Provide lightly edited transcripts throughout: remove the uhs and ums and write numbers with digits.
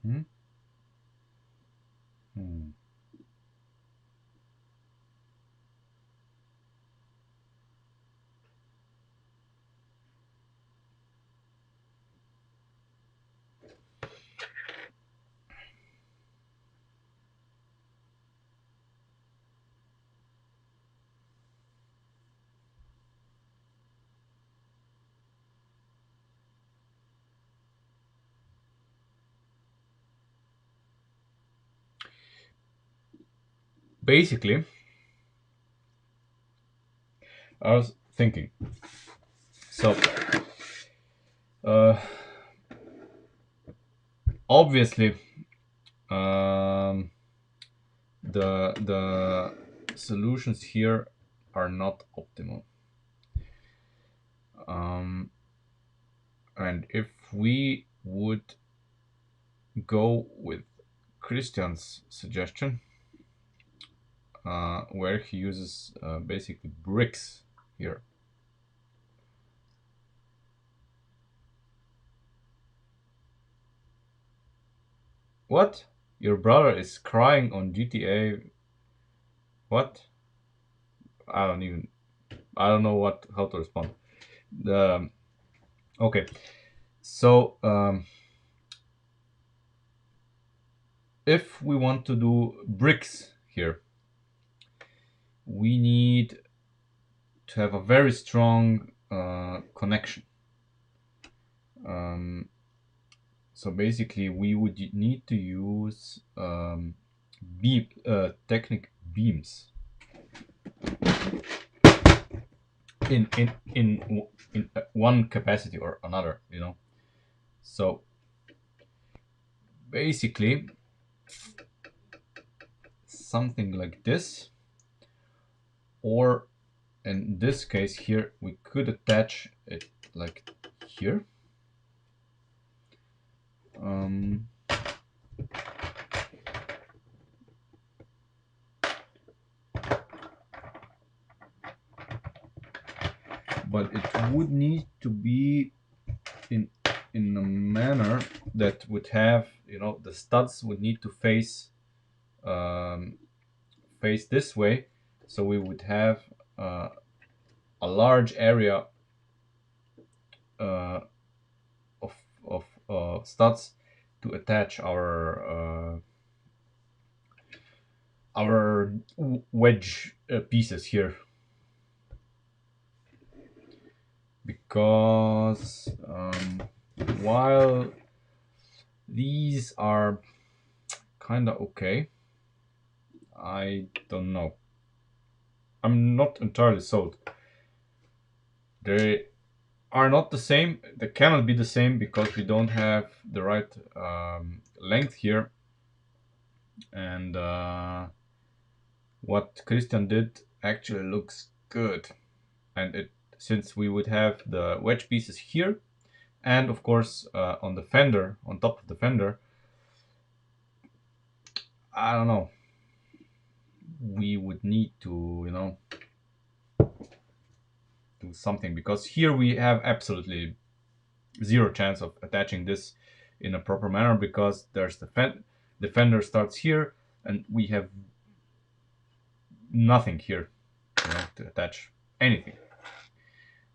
Hmm? Hmm. Basically, I was thinking. So, uh, obviously, um, the solutions here are not optimal. Um, and if we would go with Christian's suggestion, where he uses basically bricks here. What? Your brother is crying on GTA? What? I don't even. I don't know what how to respond. The Okay, so if we want to do bricks here, we need to have a very strong connection. Um, so basically, we would need to use technic beams in in in one capacity or another. So basically, something like this, or in this case here, we could attach it like here. Um, but it would need to be in in a manner that would have, the studs would need to um, face this way, so we would have uh, a large area uh, of studs to attach our wedge pieces here, because while these are kind of okay, I don't know. I'm not entirely sold. They are not the same. They cannot be the same because we don't have the right length here. And what Christian did actually looks good. And it since we would have the wedge pieces here, and of course on the fender, on top of the fender, I don't know. We would need to, do something, because here we have absolutely zero chance of attaching this in a proper manner, because there's the fender starts here, and we have nothing here, to attach anything.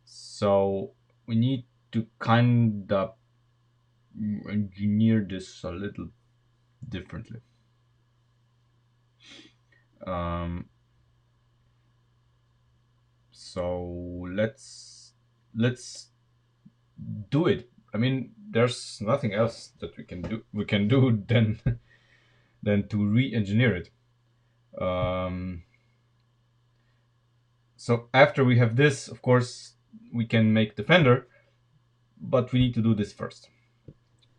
So we need to kind of engineer this a little differently. Um, so let's do it. I mean, there's nothing else that we can do than to re-engineer it. Um, so after we have this, of course, we can make the fender, but we need to do this first.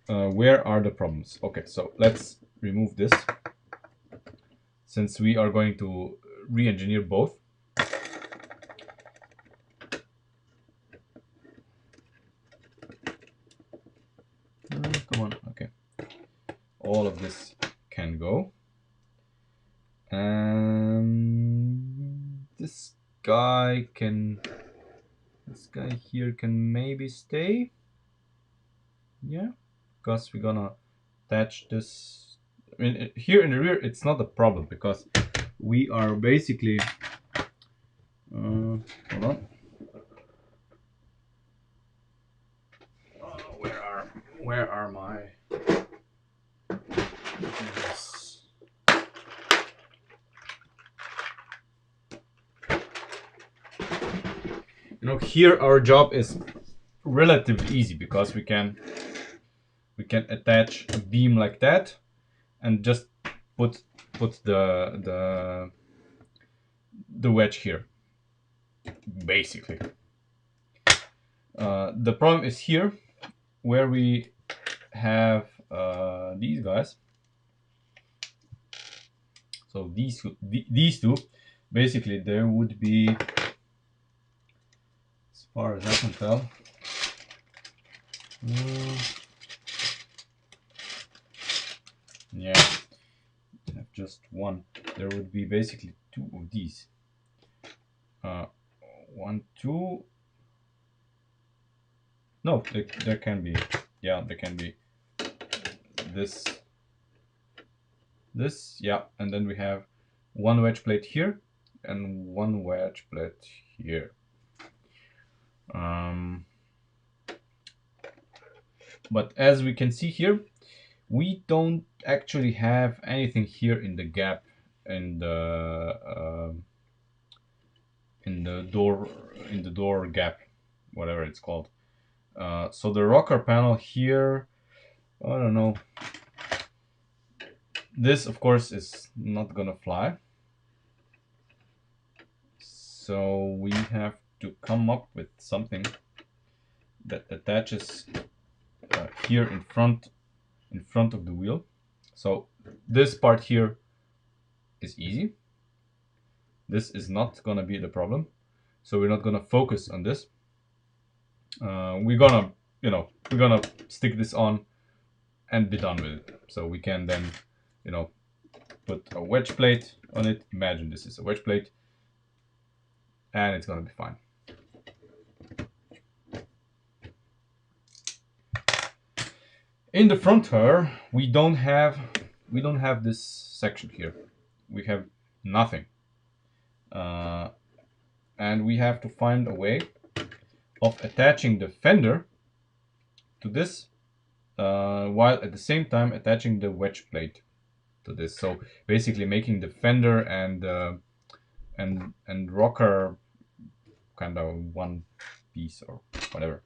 Where are the problems? Okay, so let's remove this, since we are going to re-engineer both. Come on, okay. All of this can go. And guy can this guy here can maybe stay. Yeah, because we're gonna attach this. I mean, here in the rear, it's not a problem because we are basically. Hold on. Where are my? Yes. You know, here our job is relatively easy because we can attach a beam like that and just put the wedge here, basically. The problem is here where we have these guys. So these two, basically there would be, as far as I can tell, yeah, have just one. There would be basically two of these. One, two. No, there can be. Yeah, there can be this. Yeah, and then we have one wedge plate here and one wedge plate here. But as we can see here, we don't actually have anything here in the gap in the door gap, whatever it's called. So the rocker panel here, I don't know. This, of course, is not gonna fly. So we have to come up with something that attaches here in front of the wheel. So this part here is easy. This is not gonna be the problem. So we're not gonna focus on this. We're gonna stick this on and be done with it. So we can then, put a wedge plate on it. Imagine this is a wedge plate, and it's gonna be fine. In the front here, we don't have this section here. We have nothing, and we have to find a way of attaching the fender to this, while at the same time attaching the wedge plate to this. So basically making the fender and rocker kind of one piece or whatever.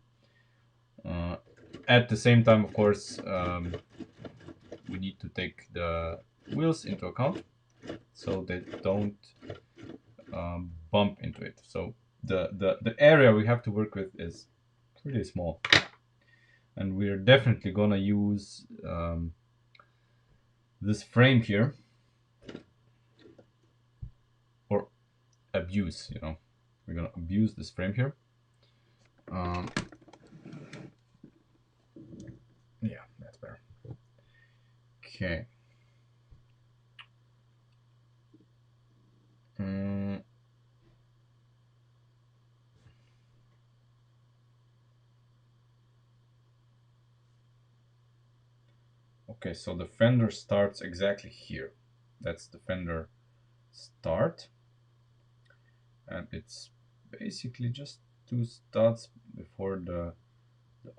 At the same time, of course, we need to take the wheels into account so they don't bump into it. So the area we have to work with is pretty small, and we're definitely gonna use this frame here, or abuse, we're gonna abuse this frame here. Yeah, that's better. Okay. Okay, so the fender starts exactly here. That's the fender start. And it's basically just two studs before the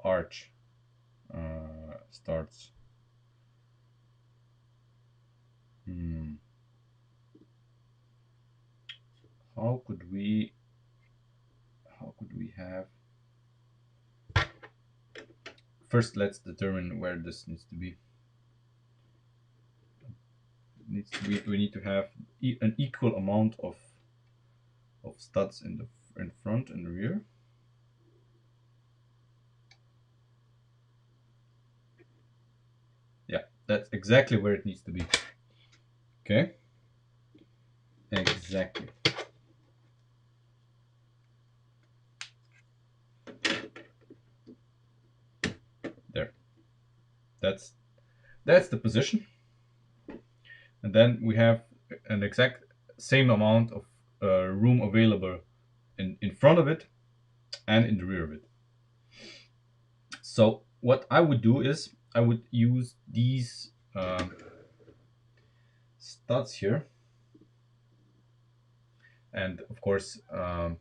arch starts. How could we have, first let's determine where this needs to be. We need to have an equal amount of studs in front and rear. Yeah, that's exactly where it needs to be. Okay, exactly. There. That's the position. And then we have an exact same amount of room available in front of it and in the rear of it. So what I would do is I would use these studs here, and of course, I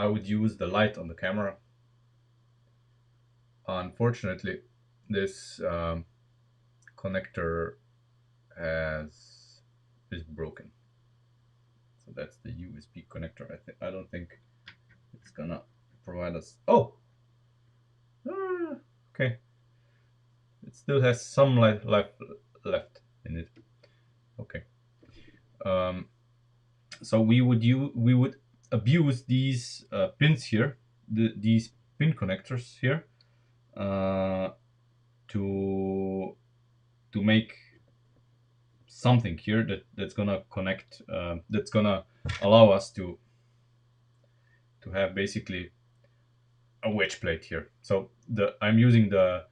would use the light on the camera. Unfortunately, this connector is broken. So that's the USB connector. I don't think it's gonna provide us. Oh, okay. It still has some light left in it. Okay. So we would abuse these pins here, these pin connectors here, uh, to make something here that's gonna connect, that's gonna allow us to have basically a wedge plate here. So I'm using the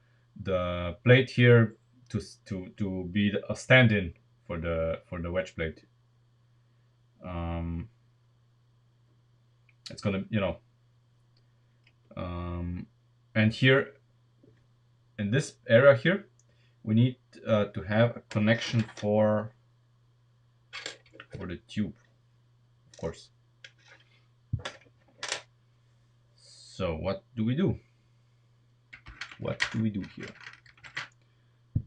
plate here to be a stand-in for the wedge plate. It's gonna, and here in this area here, we need to have a connection for the tube, of course. So what do we do? What do we do here?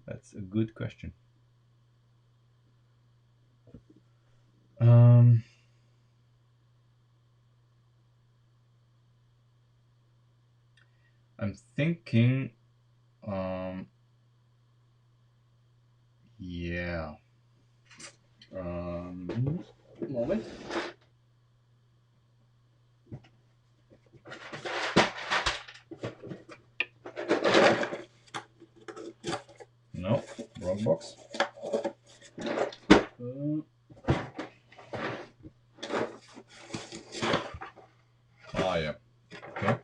That's a good question. I'm thinking, yeah. Moment. No, wrong box. Yeah. Okay.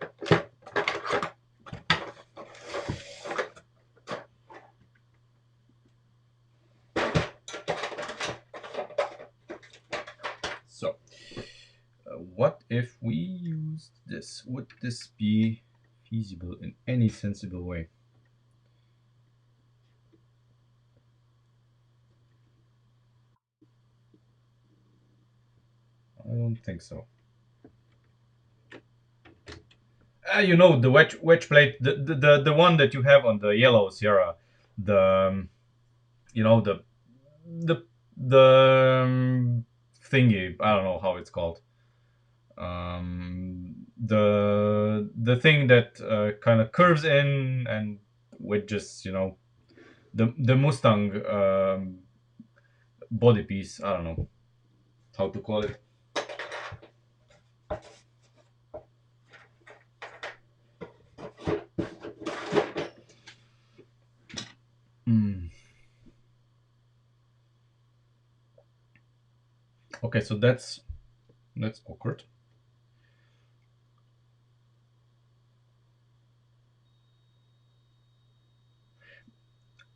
So, what if we used this? Would this be feasible in any sensible way? I don't think so. The wedge plate, the one that you have on the yellow Sierra, the the thingy. I don't know how it's called. The thing that kind of curves in and with just the Mustang body piece. I don't know how to call it. Okay, so that's awkward.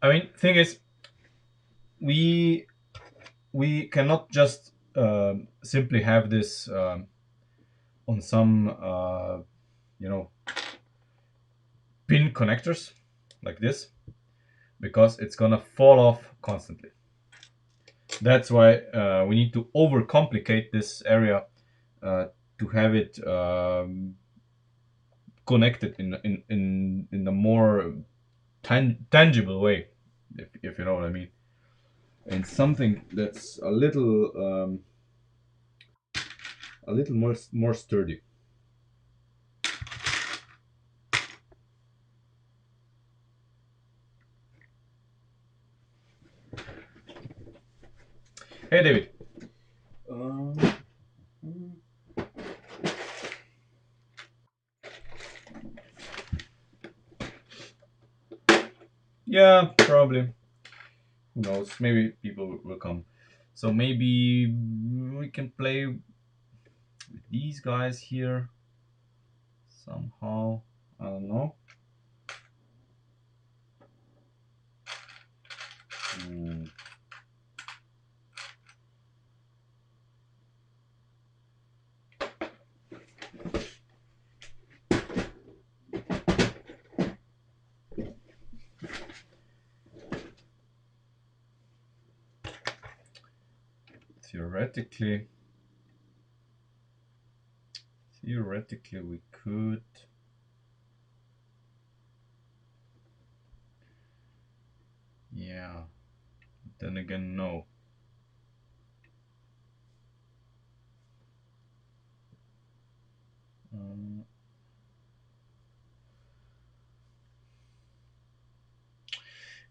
I mean, thing is, we cannot just simply have this on some pin connectors like this, because it's gonna fall off constantly. That's why we need to overcomplicate this area to have it connected in a more tangible way, if you know what I mean, and something that's a little more sturdy. Hey, David. Yeah, probably. Who knows? Maybe people will come. So maybe we can play with these guys here somehow. I don't know. theoretically we could. Yeah. Then again, no.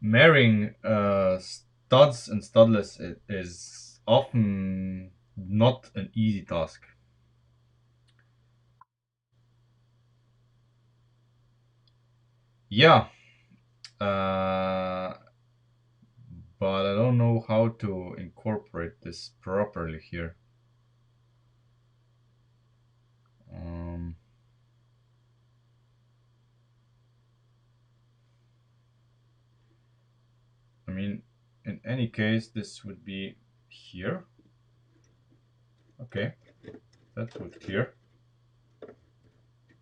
Marrying studs and studless is often not an easy task. Yeah, uh, but I don't know how to incorporate this properly here. Um, I mean, in any case, this would be here. Okay, that would clear.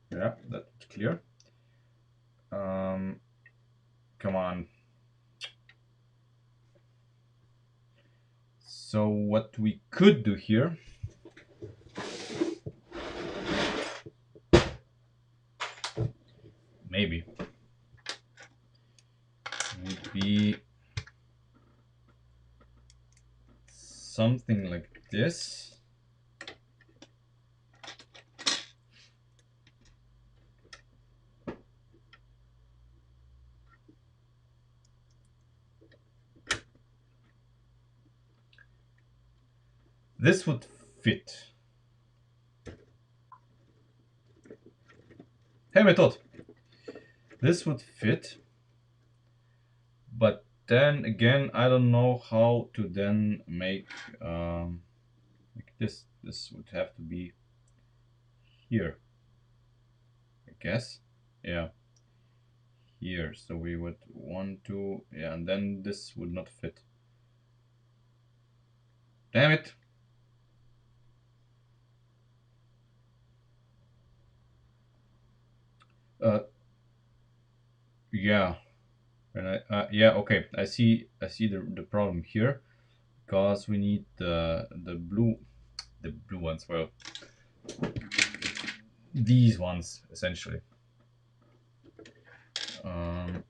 Yeah, that would clear. Come on. So what we could do here, maybe, would be something like this. This would fit. Hey, method. This would fit, but then again, I don't know how to then make like this. This would have to be here, I guess. Yeah, here. So we would want to, yeah, and then this would not fit. Damn it. Uh, yeah, and yeah, okay. I see the problem here because we need the blue ones. Well, these ones essentially. Um,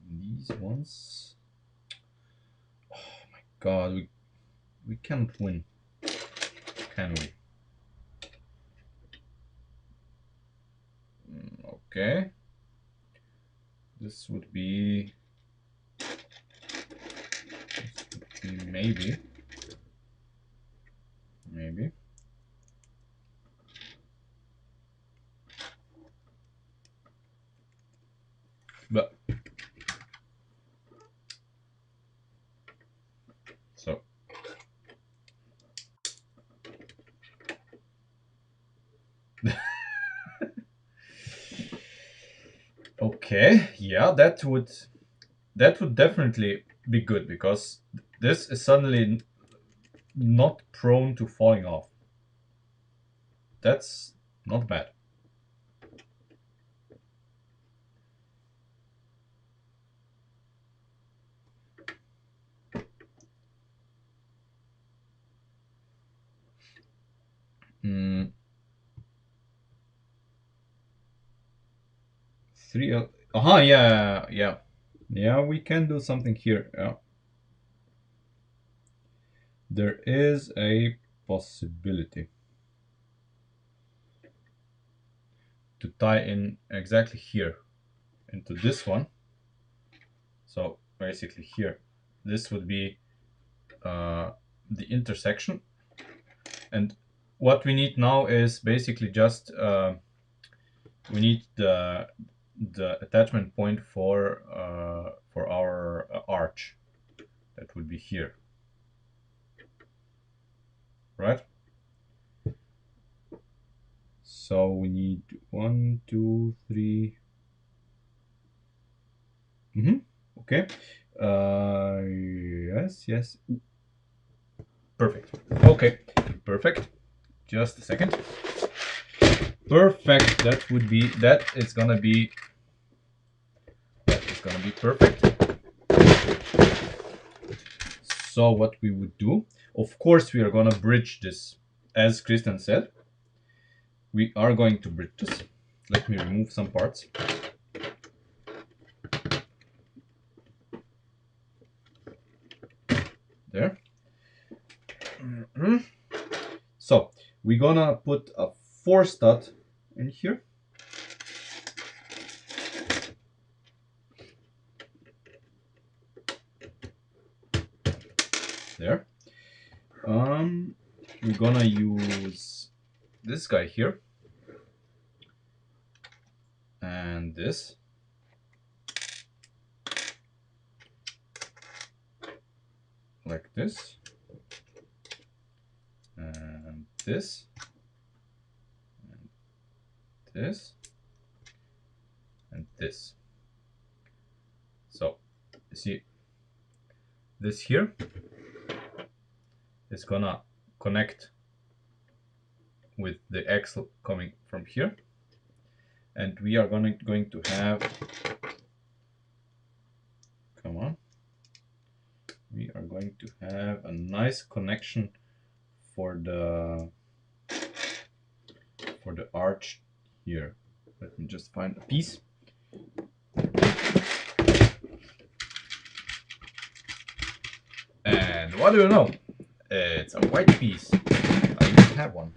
these ones. Oh my god, we can't win, can we? Okay. This would be maybe. But so okay, yeah, that would definitely be good because this is suddenly not prone to falling off. That's not bad. Mm, three. Yeah, yeah, yeah. We can do something here. Yeah, there is a possibility to tie in exactly here into this one. So basically here, this would be the intersection. And what we need now is basically just we need the attachment point for our arch. That would be here, right? So we need 1, 2, 3. Okay. Yes. Perfect. Okay. Perfect. Just a second. Perfect. That is gonna be be perfect. So what we would do, of course, we are going to bridge this, as Christian said. We are going to bridge this. Let me remove some parts. There. So we're gonna put a 4 stud in here. There. We're gonna use this guy here and this. Like this. And this. And this. And this. So, you see, this here is gonna connect with the axle coming from here. And we are going to have, come on, we are going to have a nice connection for the arch here. Let me just find a piece. And what do you know? It's a white piece. I even have one.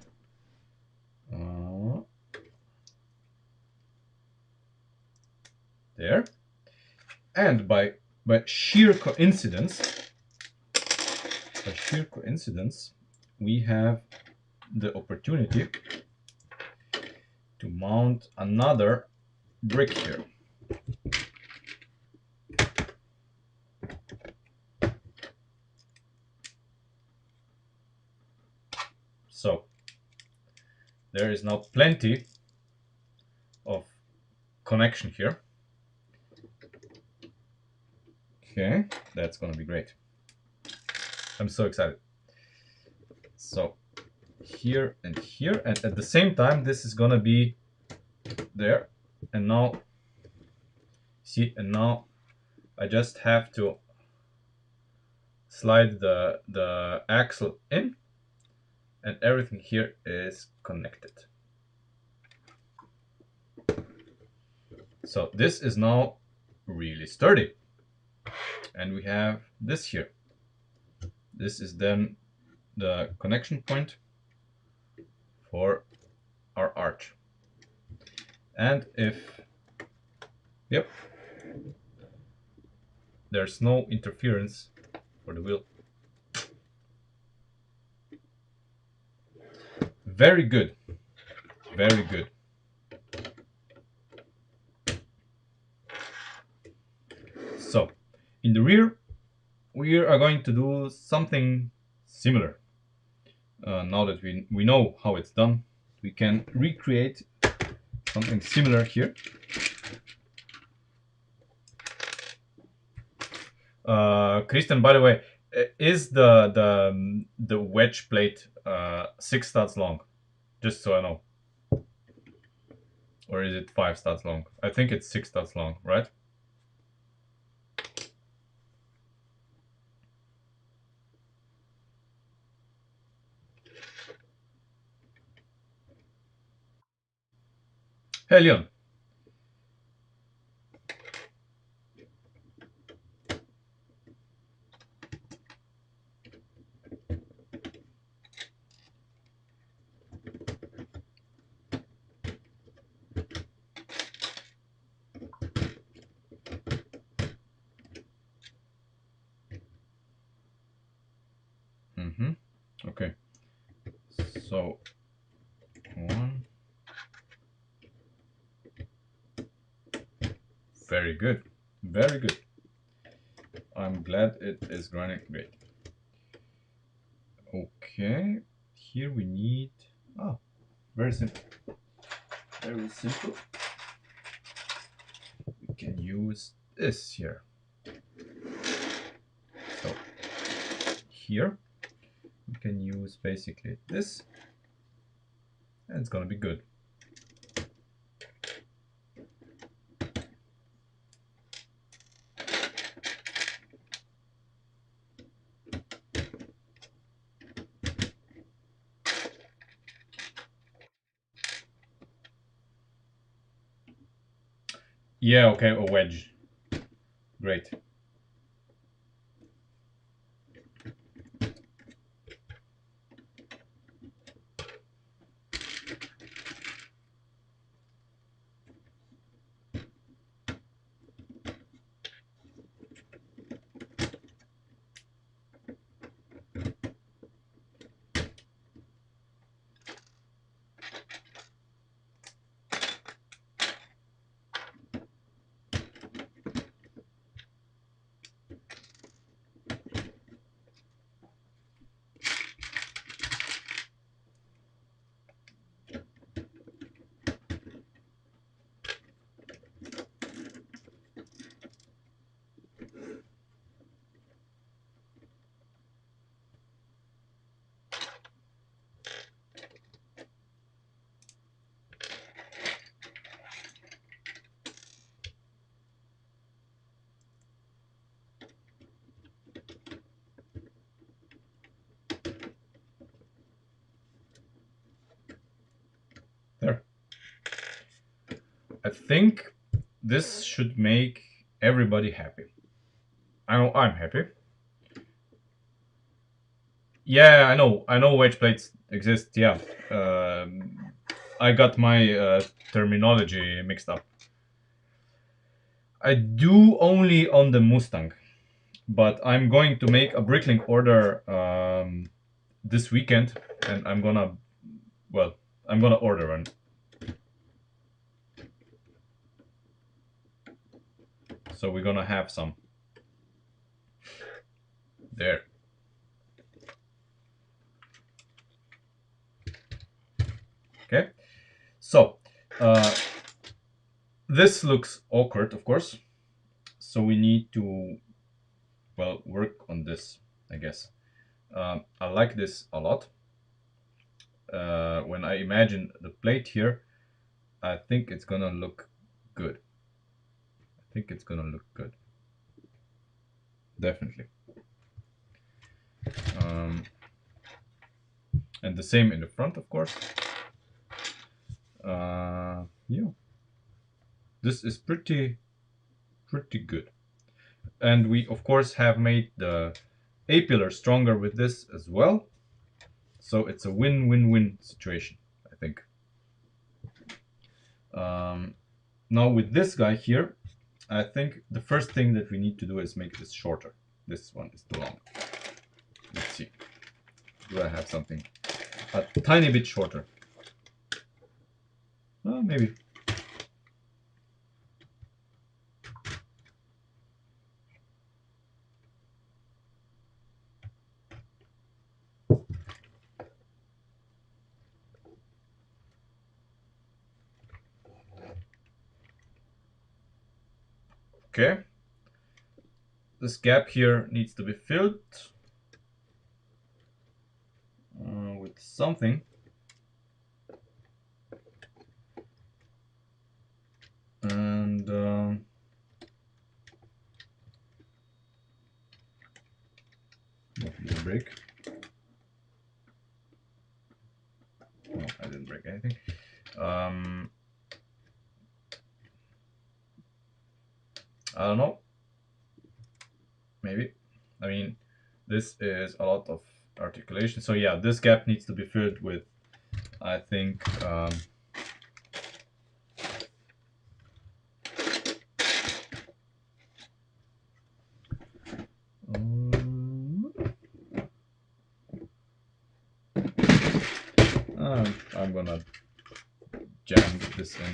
There. And by sheer coincidence, we have the opportunity to mount another brick here. So there is now plenty of connection here. Okay, that's gonna be great. I'm so excited. So here and here, and at the same time this is gonna be there. And now see, and now I just have to slide the axle in, and everything here is connected. So this is now really sturdy. And we have this here. This is then the connection point for our arch. And if, yep, there's no interference for the wheel. Very good. Very good. So, in the rear, we are going to do something similar. Now that we know how it's done, we can recreate something similar here. Christian, by the way, is the wedge plate 6 studs long? Just so I know. Or is it 5 studs long? I think it's 6 studs long, right? Hey, Leon. Okay. So, one. Very good. Very good. I'm glad it is running great. Okay. Here we need... Oh, very simple. Very simple. We can use this here. So, here we can use basically this, and it's gonna be good. Yeah, okay, a wedge. Great. There. I think this should make everybody happy. I know I'm happy. Yeah, I know. I know wedge plates exist. Yeah. I got my terminology mixed up. I do only on the Mustang, but I'm going to make a bricklink order this weekend, and well, I'm gonna order one. So we're gonna have some there. Okay. So this looks awkward, of course. So we need to, well, work on this, I guess. I like this a lot. When I imagine the plate here, I think it's gonna look good. I think it's gonna look good. Definitely. And the same in the front, of course. Yeah, this is pretty good. And we, of course, have made the A-pillar stronger with this as well. So it's a win-win-win situation, I think. Now with this guy here, I think the first thing that we need to do is make this shorter. This one is too long. Let's see. Do I have something a tiny bit shorter? Maybe. Okay. This gap here needs to be filled with something. And break. No, I didn't break anything. I don't know. Maybe. I mean, this is a lot of articulation. So yeah, this gap needs to be filled with, I think, I'm gonna jam this in.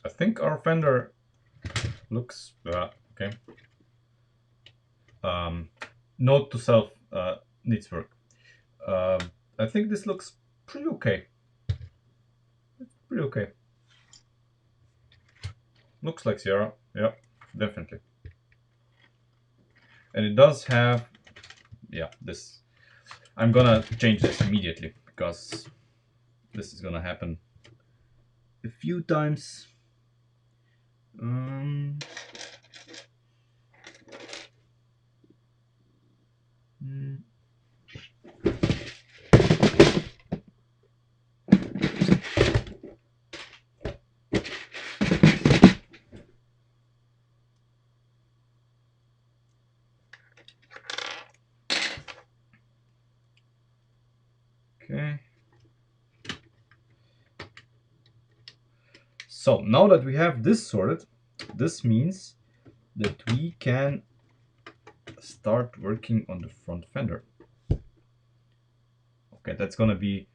I think our Fender looks okay. Note to self, needs work. I think this looks pretty okay. Pretty okay. Looks like Sierra. Yeah. definitely. And it does have, yeah, this. I'm gonna change this immediately because this is gonna happen a few times. Um, mm, okay. So now that we have this sorted, this means that we can start working on the front fender. Okay, that's gonna be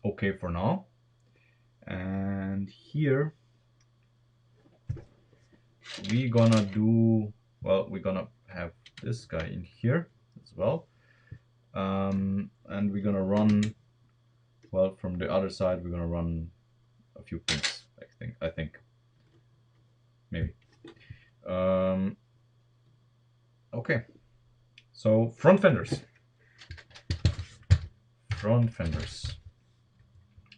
okay for now. And here we're gonna do, well, we're gonna have this guy in here as well. And we're gonna run, well, from the other side, we're gonna run a few pins, I think, maybe. Okay, so front fenders. Front fenders.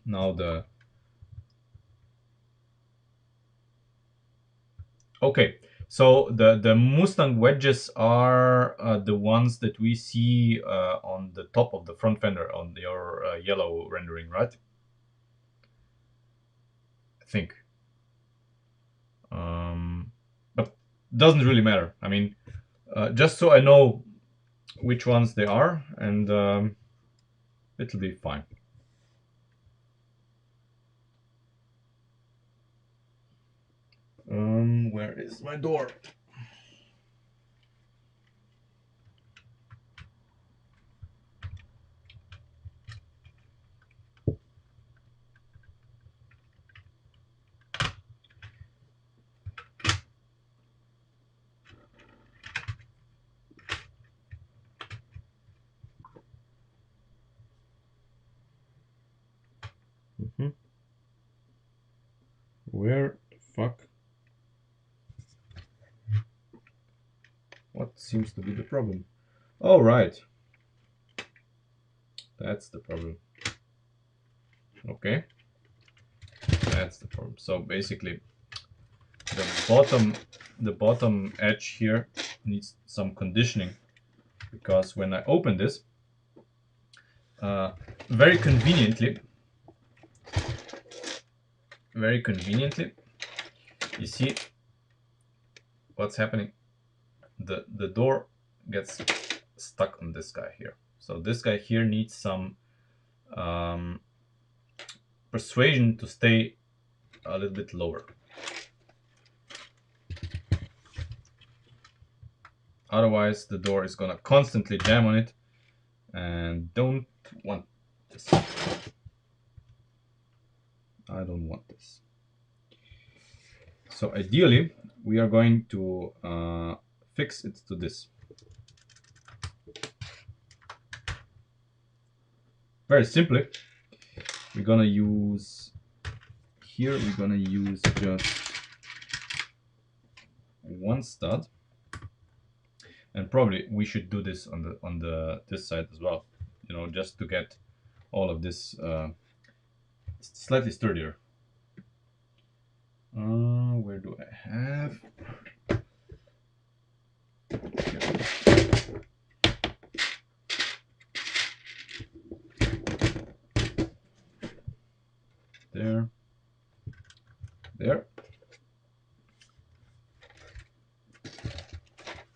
Now okay, so the Mustang wedges are the ones that we see on the top of the front fender on your yellow rendering, right? I think. But doesn't really matter. I mean, just so I know which ones they are, and it'll be fine. Where is my door? Where the fuck? What seems to be the problem? Oh, right. That's the problem. Okay. That's the problem. So basically, the bottom edge here needs some conditioning, because when I open this, very conveniently, you see what's happening. The door gets stuck on this guy here. So this guy here needs some persuasion to stay a little bit lower. Otherwise, the door is gonna constantly jam on it, and don't want this. I don't want this. So ideally, we are going to fix it to this. Very simply, we're gonna use here. We're gonna use just one stud, and probably we should do this on the this side as well. You know, just to get all of this slightly sturdier. Where do I have? There. There.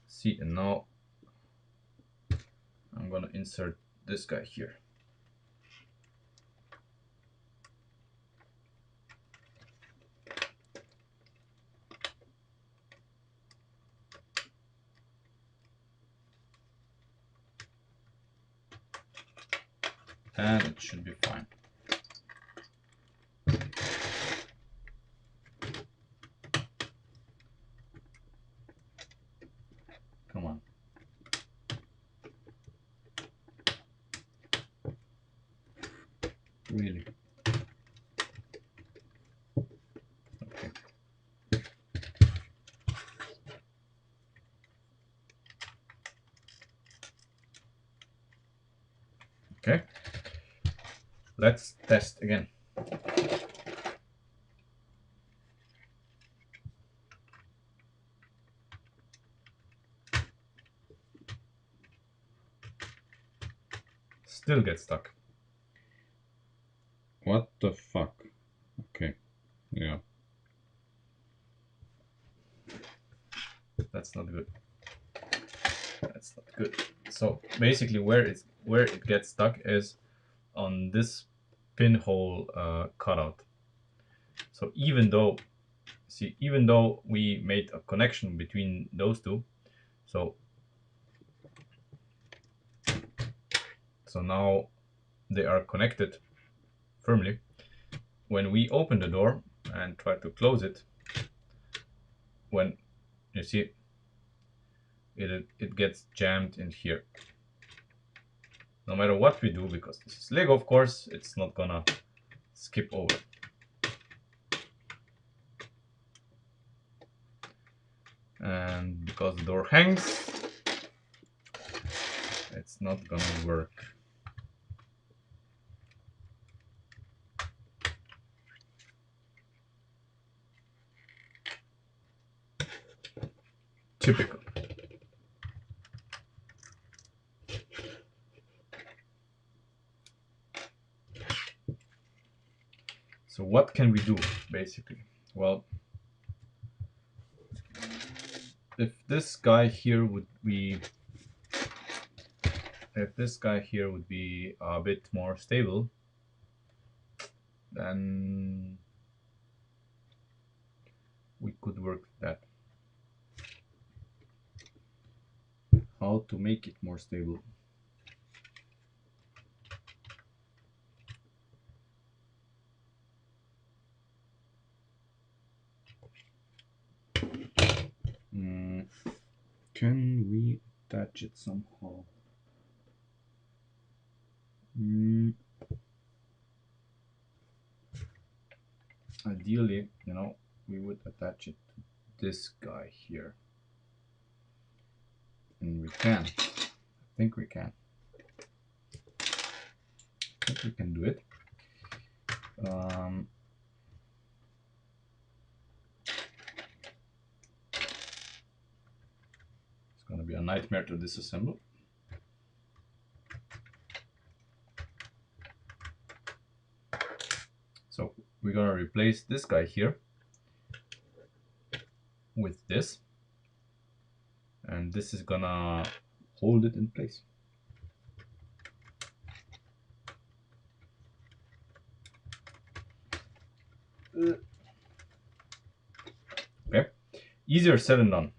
See, and now I'm gonna insert this guy here. And it should be fine. Come on. Really? Okay. Let's test again. Still get stuck. What the fuck? Okay, yeah. That's not good. That's not good. So basically where it gets stuck is on this pinhole cutout. So even though we made a connection between those two, so now they are connected firmly. When we open the door and try to close it, when you see it gets jammed in here. No matter what we do, because this is Lego, of course, it's not gonna skip over. And because the door hangs, it's not gonna work. Typical. So what can we do, basically? Well, if this guy here would be a bit more stable, then we could work with that. How to make it more stable? Can we attach it somehow? Ideally, we would attach it to this guy here. And we can. I think we can. I think we can do it. It's going to be a nightmare to disassemble. So we're going to replace this guy here with this. And this is going to hold it in place. Okay, easier said than done.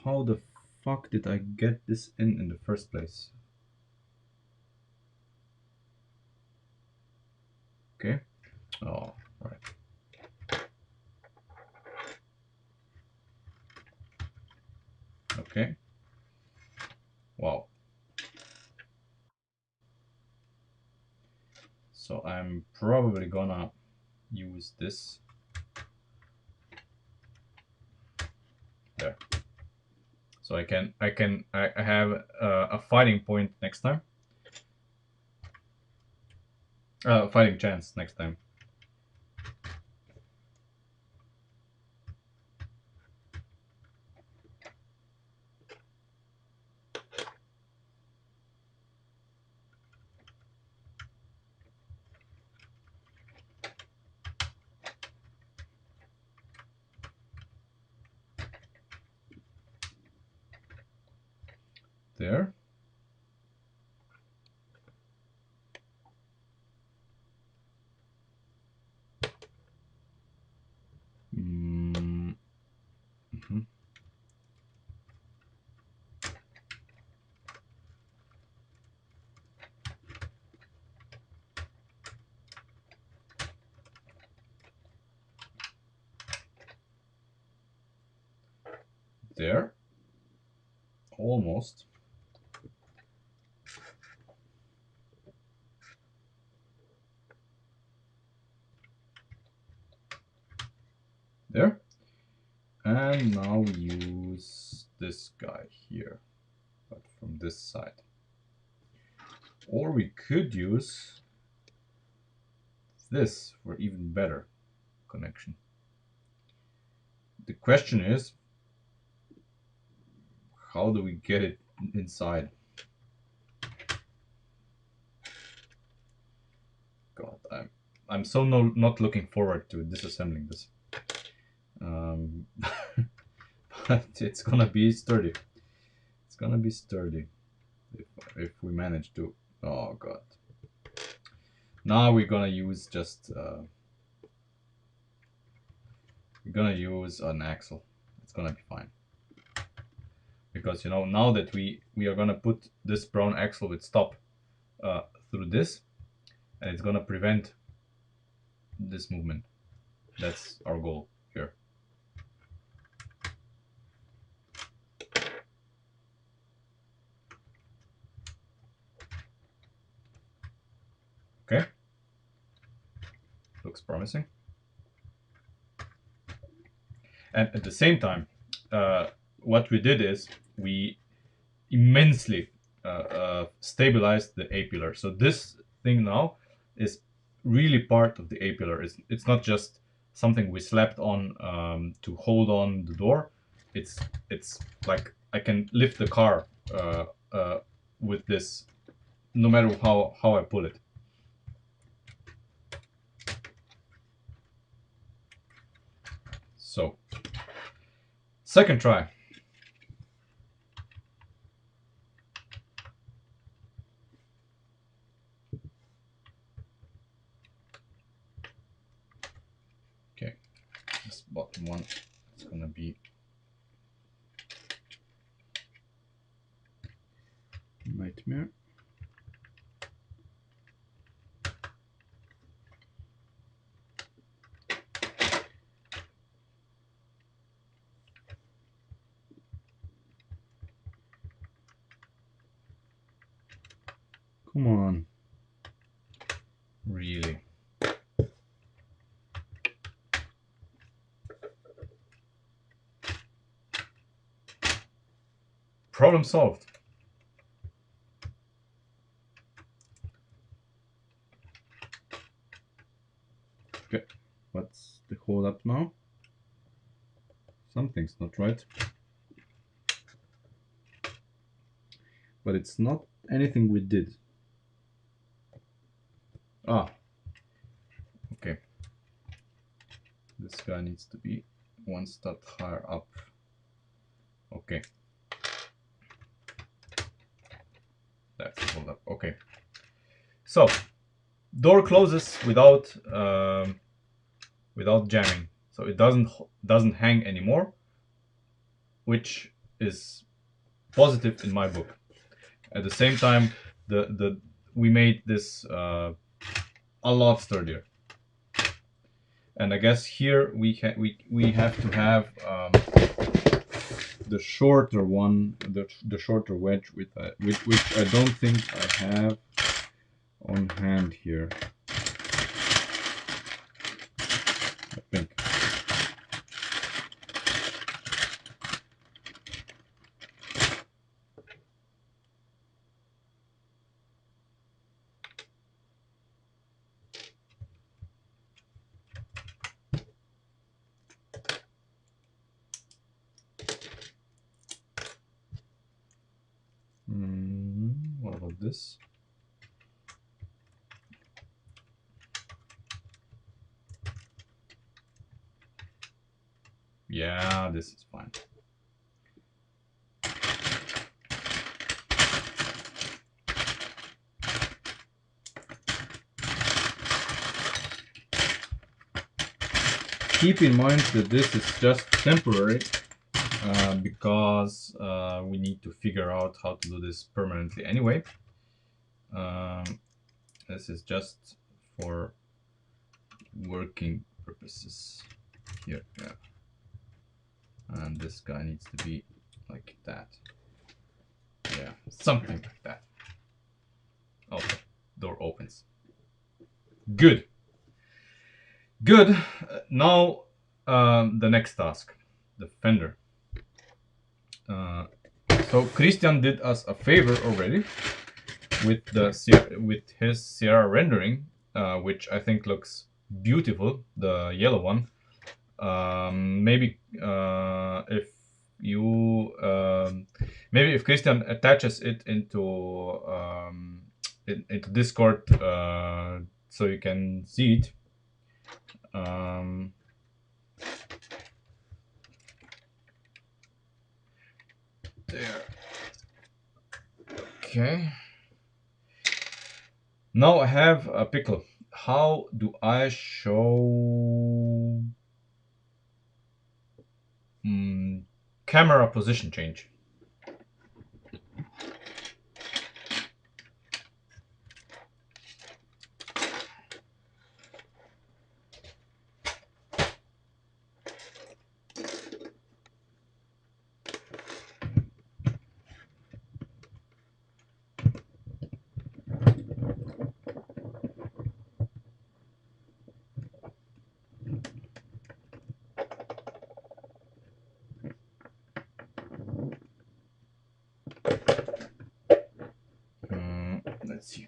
How the fuck did I get this in the first place? Okay. Oh, right. Okay. Wow. So I'm probably gonna use this there. So I have a fighting point next time. Fighting chance next time. There. there, almost. There. And now we use this guy here, but from this side. Or we could use this for even better connection. The question is, how do we get it inside? God, I'm so not looking forward to disassembling this. But it's gonna be sturdy. It's gonna be sturdy if we manage to. Oh God. Now we're gonna use just we're gonna use an axle. It's gonna be fine. Because you know, now that we are gonna put this brown axle with stop through this, and it's gonna prevent this movement. That's our goal here. Okay, looks promising. And at the same time, what we did is we immensely stabilized the A-pillar. So this thing now is really part of the A-pillar. It's not just something we slapped on to hold on the door. It's like I can lift the car with this, no matter how I pull it. So, second try. Okay, this bottom one is gonna be nightmare. Come on. Really? Problem solved. Okay, what's the hold up now? Something's not right. But it's not anything we did. Ah, okay. This guy needs to be one stud higher up. Okay. That's the hold up. Okay. So, door closes without without jamming, so it doesn't hang anymore, which is positive in my book. At the same time, we made this a lot sturdier. And I guess here we have to have the shorter one, the shorter wedge with which I don't think I have on hand here. I think. What about this? Yeah, this is fine. Keep in mind that this is just temporary because we need to figure out how to do this permanently anyway. This is just for working purposes here. Yeah. And this guy needs to be like that. Yeah, something like that. Okay, door opens. Good. Good. Now, the next task, the fender. So Christian did us a favor already with with his Sierra rendering, which I think looks beautiful. The yellow one. Maybe if you maybe if Christian attaches it into Discord, so you can see it. There. Okay. Now I have a pickle. How do I show camera position change? Let's see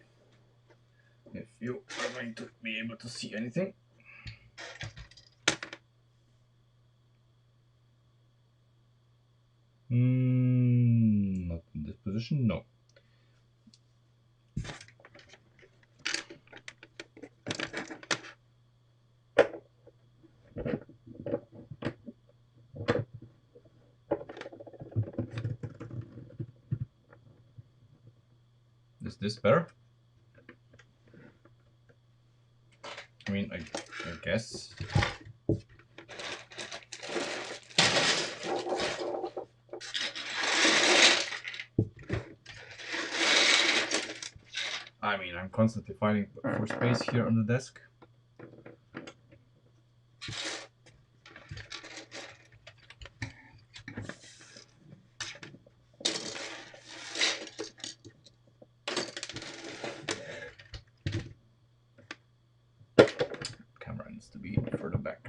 if you are going to be able to see anything. Not in this position, no. Is this better? I mean, I guess. I mean, I'm constantly fighting for space here on the desk. Camera needs to be further back.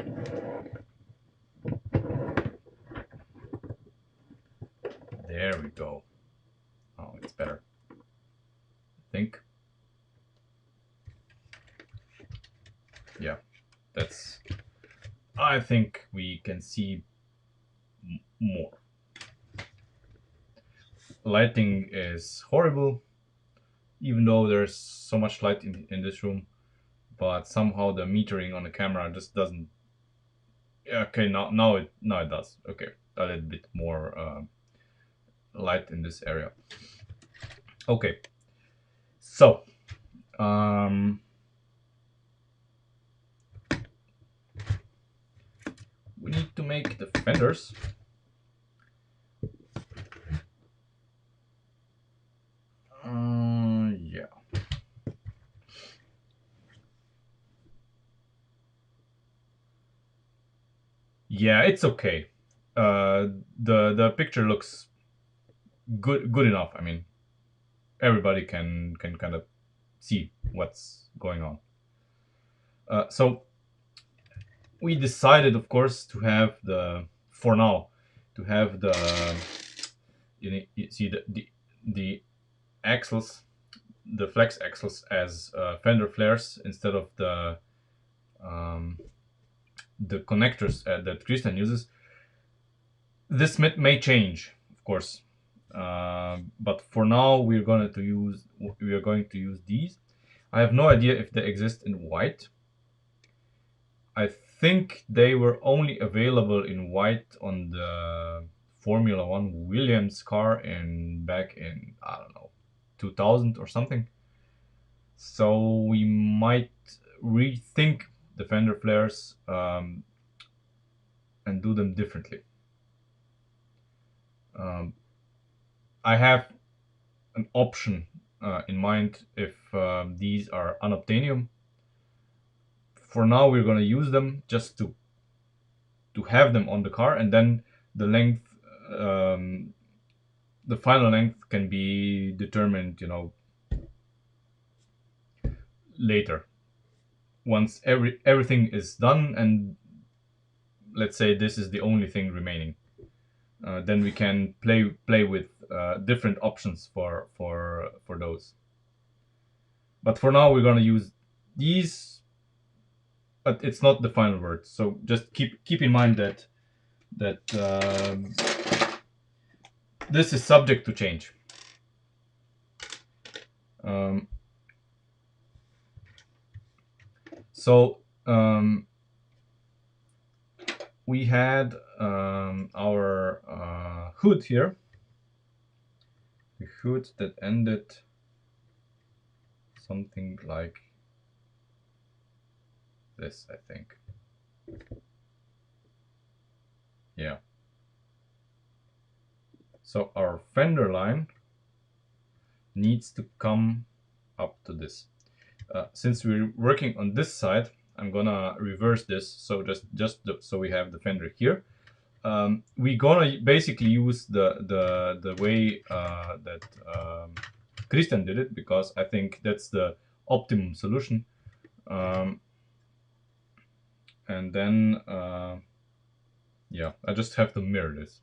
There we go. Oh, it's better. I think. Yeah, that's. I think we can see more. Lighting is horrible, even though there's so much light in this room, but somehow the metering on the camera just doesn't. Okay, now it does. Okay, a little bit more light in this area. Okay, so we need to make the fenders. Yeah. Yeah, it's okay. The picture looks good enough. I mean, everybody can kind of see what's going on. So we decided, of course, to have for now, to have you see the axles, the flex axles as fender flares instead of the connectors that Christian uses. This may change, of course, but for now we are going to use these. I have no idea if they exist in white. I think they were only available in white on the Formula One Williams car back in, I don't know, 2000 or something. So we might rethink the fender flares and do them differently. I have an option in mind if these are unobtainium. For now, we're going to use them just to have them on the car, and then the length the final length can be determined, later, once everything is done, and let's say this is the only thing remaining. Then we can play with different options for those. But for now, we're gonna use these, but it's not the final word. So just keep in mind that this is subject to change. Um, so we had our hood here, the hood that ended something like this, I think. Yeah. So our Fender line needs to come up to this. Since we're working on this side, I'm gonna reverse this. So so we have the Fender here. We're gonna basically use the way that Christian did it, because I think that's the optimum solution. And then yeah, I just have to mirror this.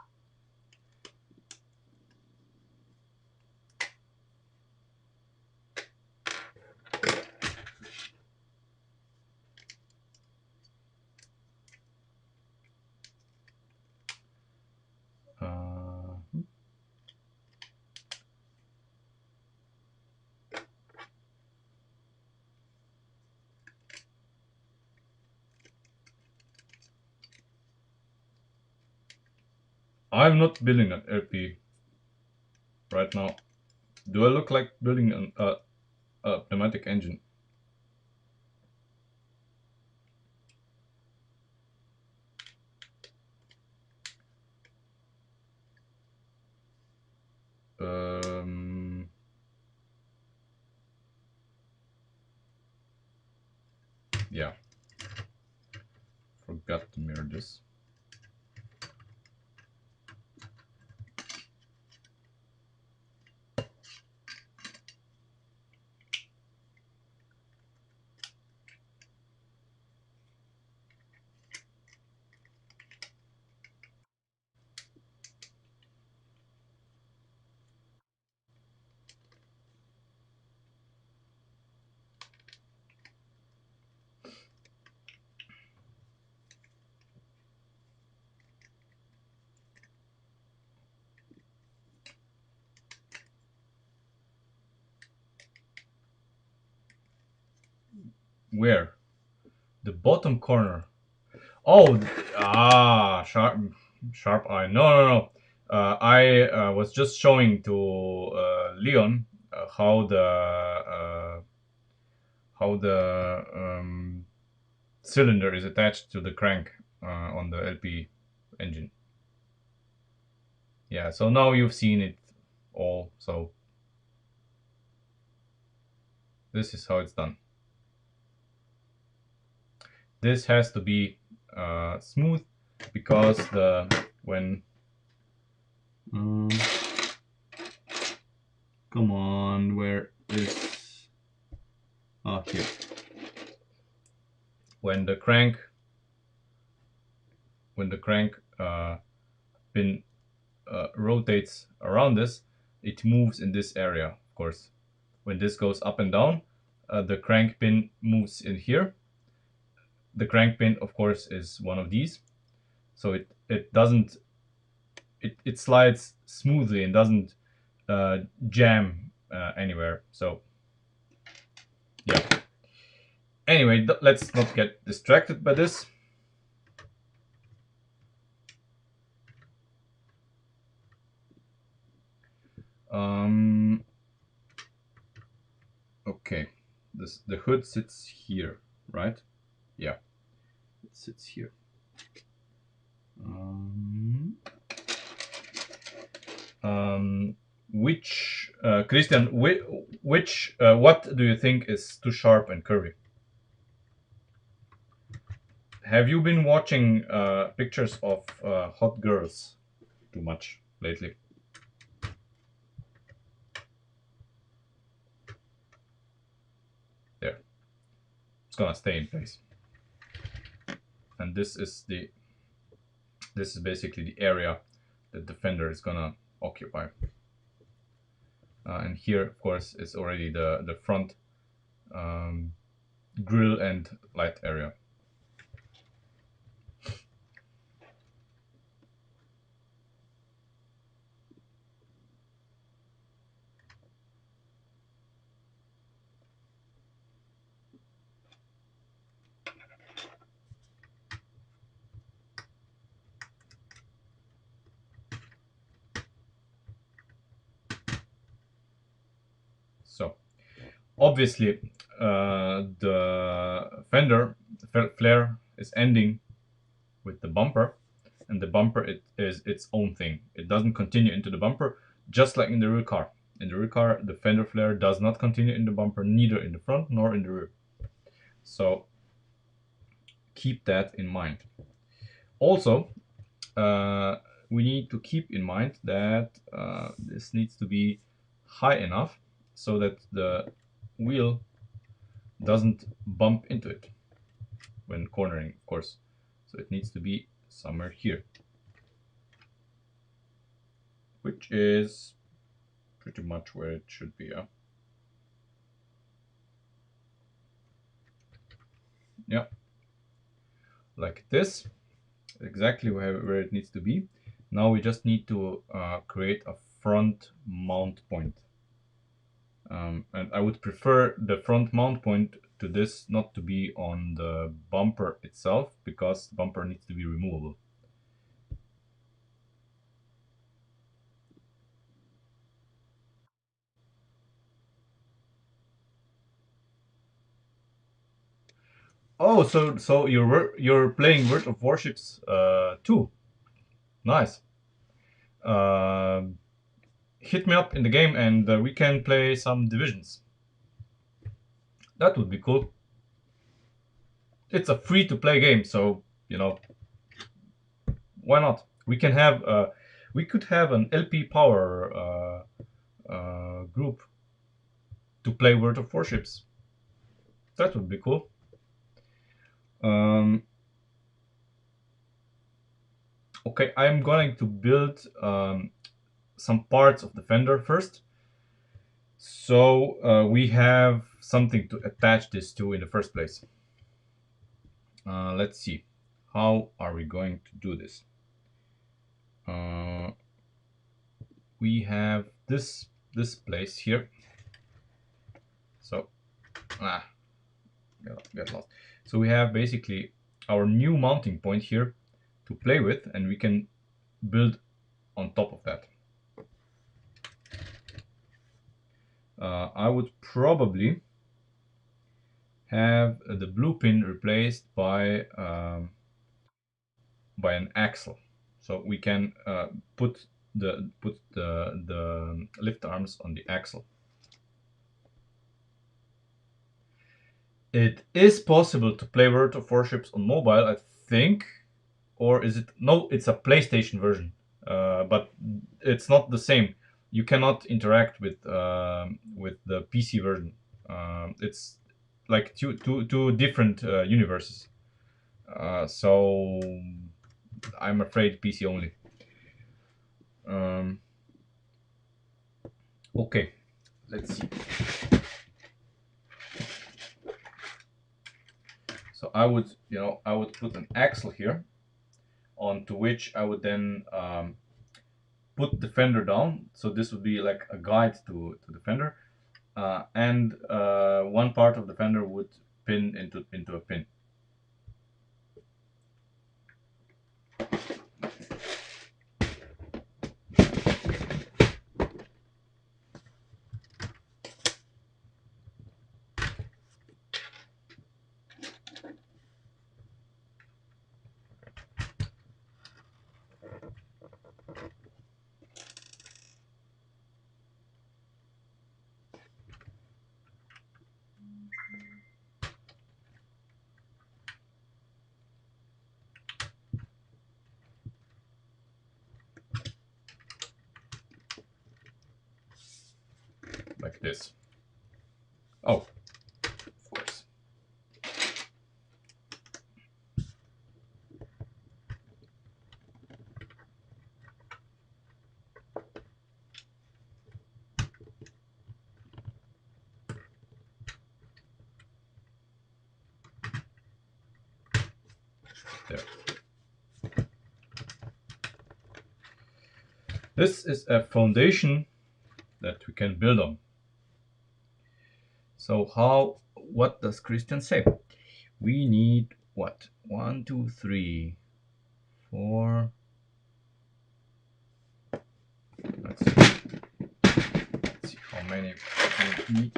I'm not building an LP right now. Do I look like building a pneumatic engine? Yeah. Forgot to mirror this. Where? The bottom corner. Oh, sharp eye. No. I was just showing to Leon how the cylinder is attached to the crank on the LP engine. Yeah, so now you've seen it all. So this is how it's done. This has to be smooth, because when come on, where is here, when the crank pin rotates around this, it moves in this area. Of course, when this goes up and down, the crank pin moves in here. The crank pin, of course, is one of these, so it doesn't it slides smoothly and doesn't jam anywhere. So yeah. Anyway, let's not get distracted by this. Okay, the hood sits here, right? Yeah, it sits here. Which Christian, which what do you think is too sharp and curvy? Have you been watching pictures of hot girls too much lately? gonna stay in place. And this is basically the area that the fender is gonna occupy. And here, of course, is already the front grill and light area. So obviously, the fender flare is ending with the bumper, and the bumper is its own thing. It doesn't continue into the bumper, just like in the rear car. In the rear car, the fender flare does not continue in the bumper, neither in the front nor in the rear. So keep that in mind. Also, we need to keep in mind that this needs to be high enough so that the wheel doesn't bump into it when cornering, of course. So it needs to be somewhere here, which is pretty much where it should be. Yeah, like this, exactly where it needs to be. Now we just need to create a front mount point. And I would prefer the front mount point to this not to be on the bumper itself, because the bumper needs to be removable. Oh, so you're playing World of Warships 2. Nice. Hit me up in the game and we can play some divisions. That would be cool. It's a free to play game, so why not? We can have we could have an LP Power group to play World of Warships. That would be cool. Okay, I'm going to build some parts of the fender first, so we have something to attach this to in the first place. Let's see, how are we going to do this? We have this place here, so get lost. So we have basically our new mounting point here to play with, and we can build on top of that. I would probably have the blue pin replaced by an axle, so we can put the lift arms on the axle. It is possible to play World of Warships on mobile, I think, or is it? No, it's a PlayStation version, but it's not the same. You cannot interact with the PC version. It's like two different universes. So I'm afraid PC only. Okay, let's see. So I would put an axle here, onto which I would then put the fender down. So this would be like a guide to the fender, and one part of the fender would pin into a pin. Like this. Oh, of course. there. This is a foundation that we can build on. So what does Christian say? We need what? 1, 2, 3, 4. Let's see how many we need.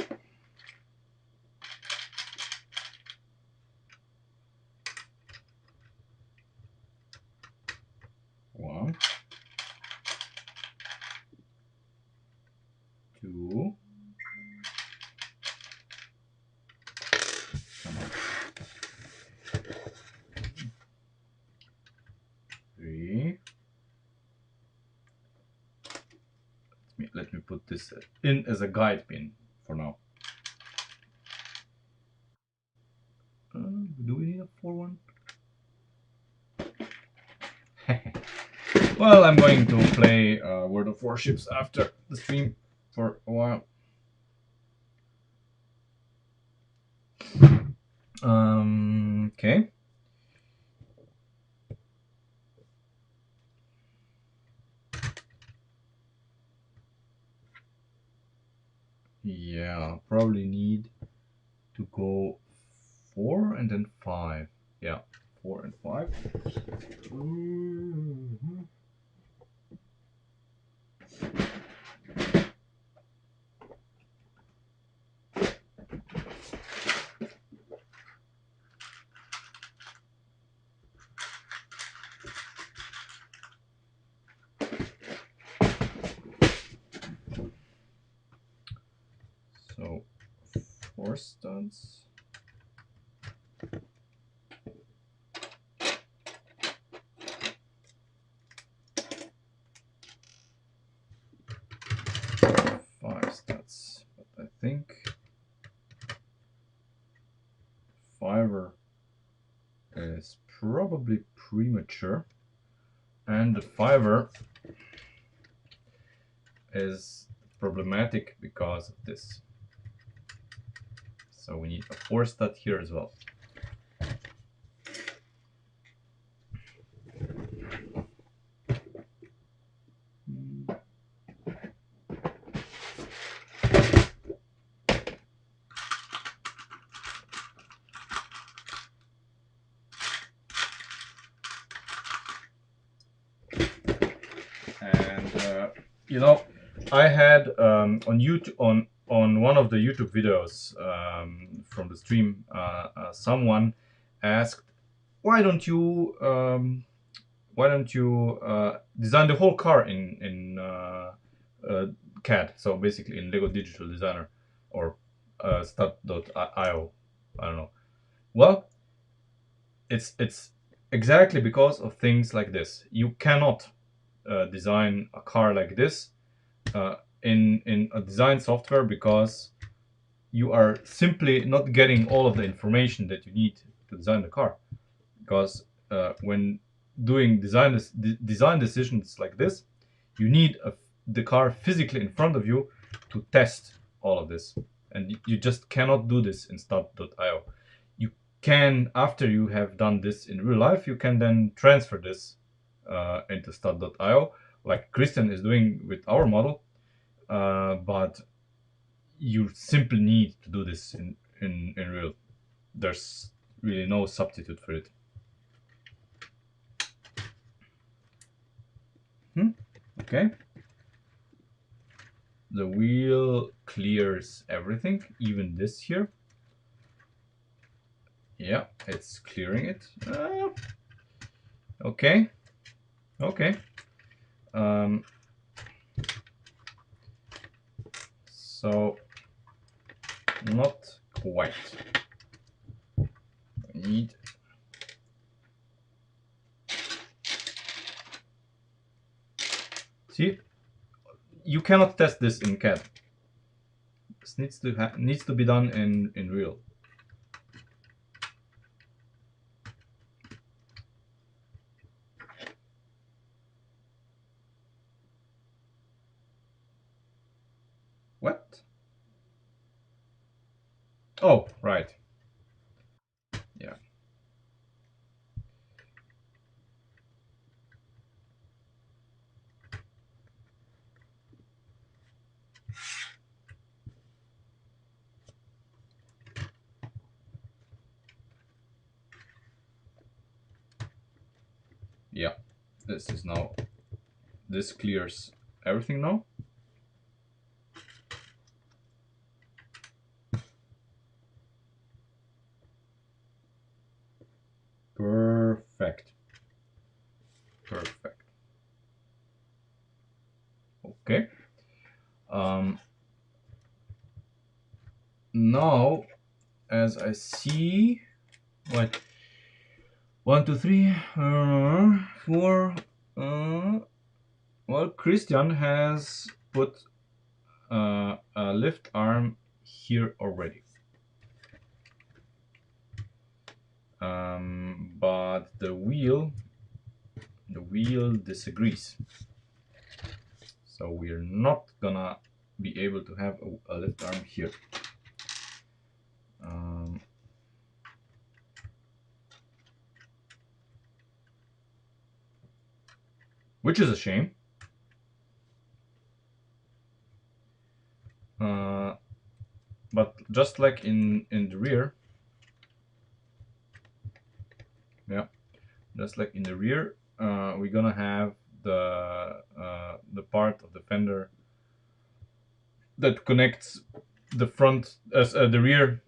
One, two. Come on. 3. Let me put this in as a guide pin for now. Do we need a 4 one? Well, I'm going to play World of Warships after the stream for a while. Okay. Yeah, probably need to go 4 and then 5. Yeah, 4 and 5. So 4 studs. 5 studs, but I think 5er is probably premature, and the 5er is problematic because of this. So we need a 4 stud here as well. And you know, I had on YouTube on one of the YouTube videos from the stream, someone asked, "Why don't you design the whole car in CAD? So basically in Lego Digital Designer or stud.io. I don't know." Well, it's exactly because of things like this. You cannot design a car like this in a design software because you are simply not getting all of the information that you need to design the car. Because when doing design decisions like this, you need the car physically in front of you to test all of this, and you just cannot do this in stud.io. You can, after you have done this in real life, you can then transfer this into stud.io, like Christian is doing with our model, but you simply need to do this in real. There's really no substitute for it. Okay. The wheel clears everything, even this here. Yeah, it's clearing it. Okay. Okay. So not quite. I need. See, you cannot test this in CAD. This needs to be done in real. What? Oh, right. Yeah. Yeah, this is now, this clears everything now. Perfect. Perfect. Okay. Um, Now, as I see, what? 1, 2, 3, 4. Well, Christian has put a lift arm here already. But the wheel disagrees. So we're not gonna be able to have a lift arm here. Um, which is a shame. But just like in the rear, yeah, just like in the rear, we're gonna have the part of the fender that connects the front, the rear,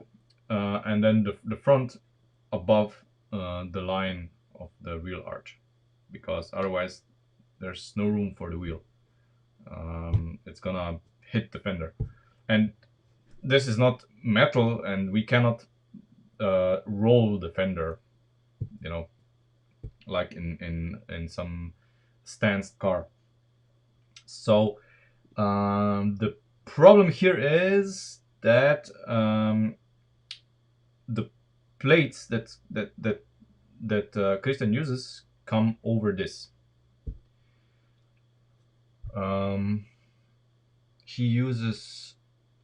and then the front above the line of the wheel arch, because otherwise there's no room for the wheel. It's gonna hit the fender, and this is not metal, and we cannot roll the fender, you know, like in some stanced car. So the problem here is that the plates that Christian uses come over this. Um, he uses,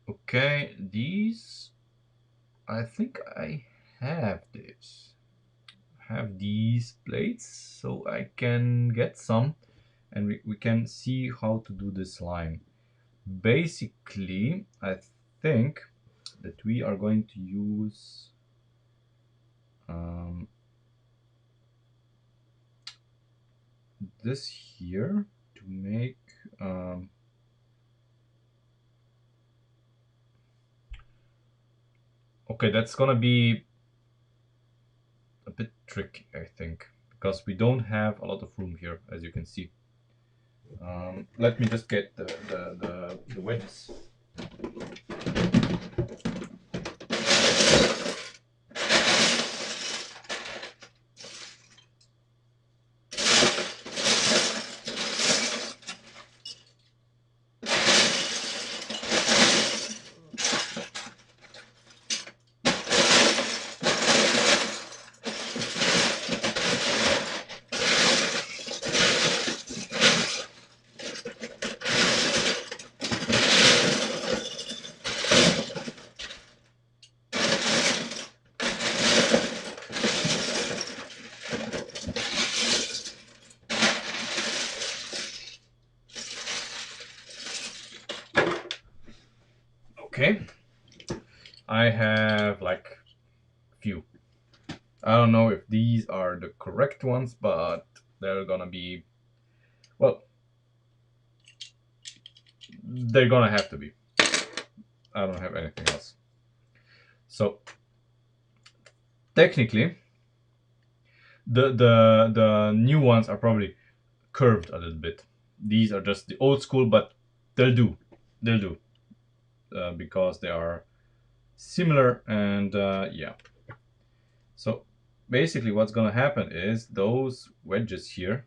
okay, these. I think I have this. Have these plates, so I can get some, and we can see how to do this line. Basically, I think that we are going to use this here to make okay, that's gonna be a bit tricky, I think, because we don't have a lot of room here, as you can see. Let me just get the wedges. Okay, I have like a few. I don't know if these are the correct ones, but they're gonna be, well, they're gonna have to be. I don't have anything else. So technically, the new ones are probably curved a little bit. These are just the old school, but they'll do. They'll do because they are similar, and yeah. So basically, what's gonna happen is those wedges here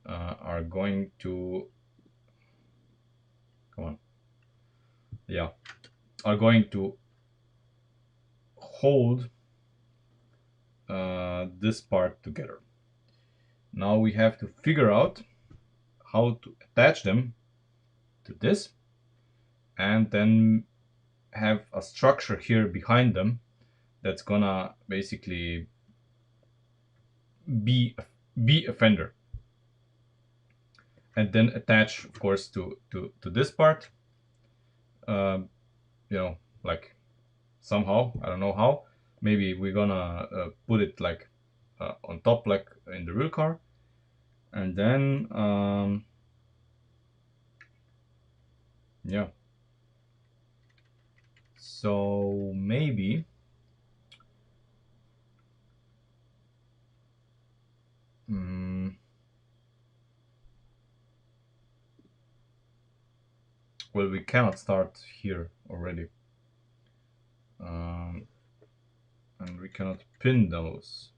are going to, come on, yeah, are going to hold this part together. Now we have to figure out how to attach them to this, and then have a structure here behind them that's gonna basically be a fender, and then attach, of course, to this part. Um, you know, like somehow, I don't know how. Maybe we're gonna put it like on top like in the real car, and then yeah, so maybe well, we cannot start here already, and we cannot pin those.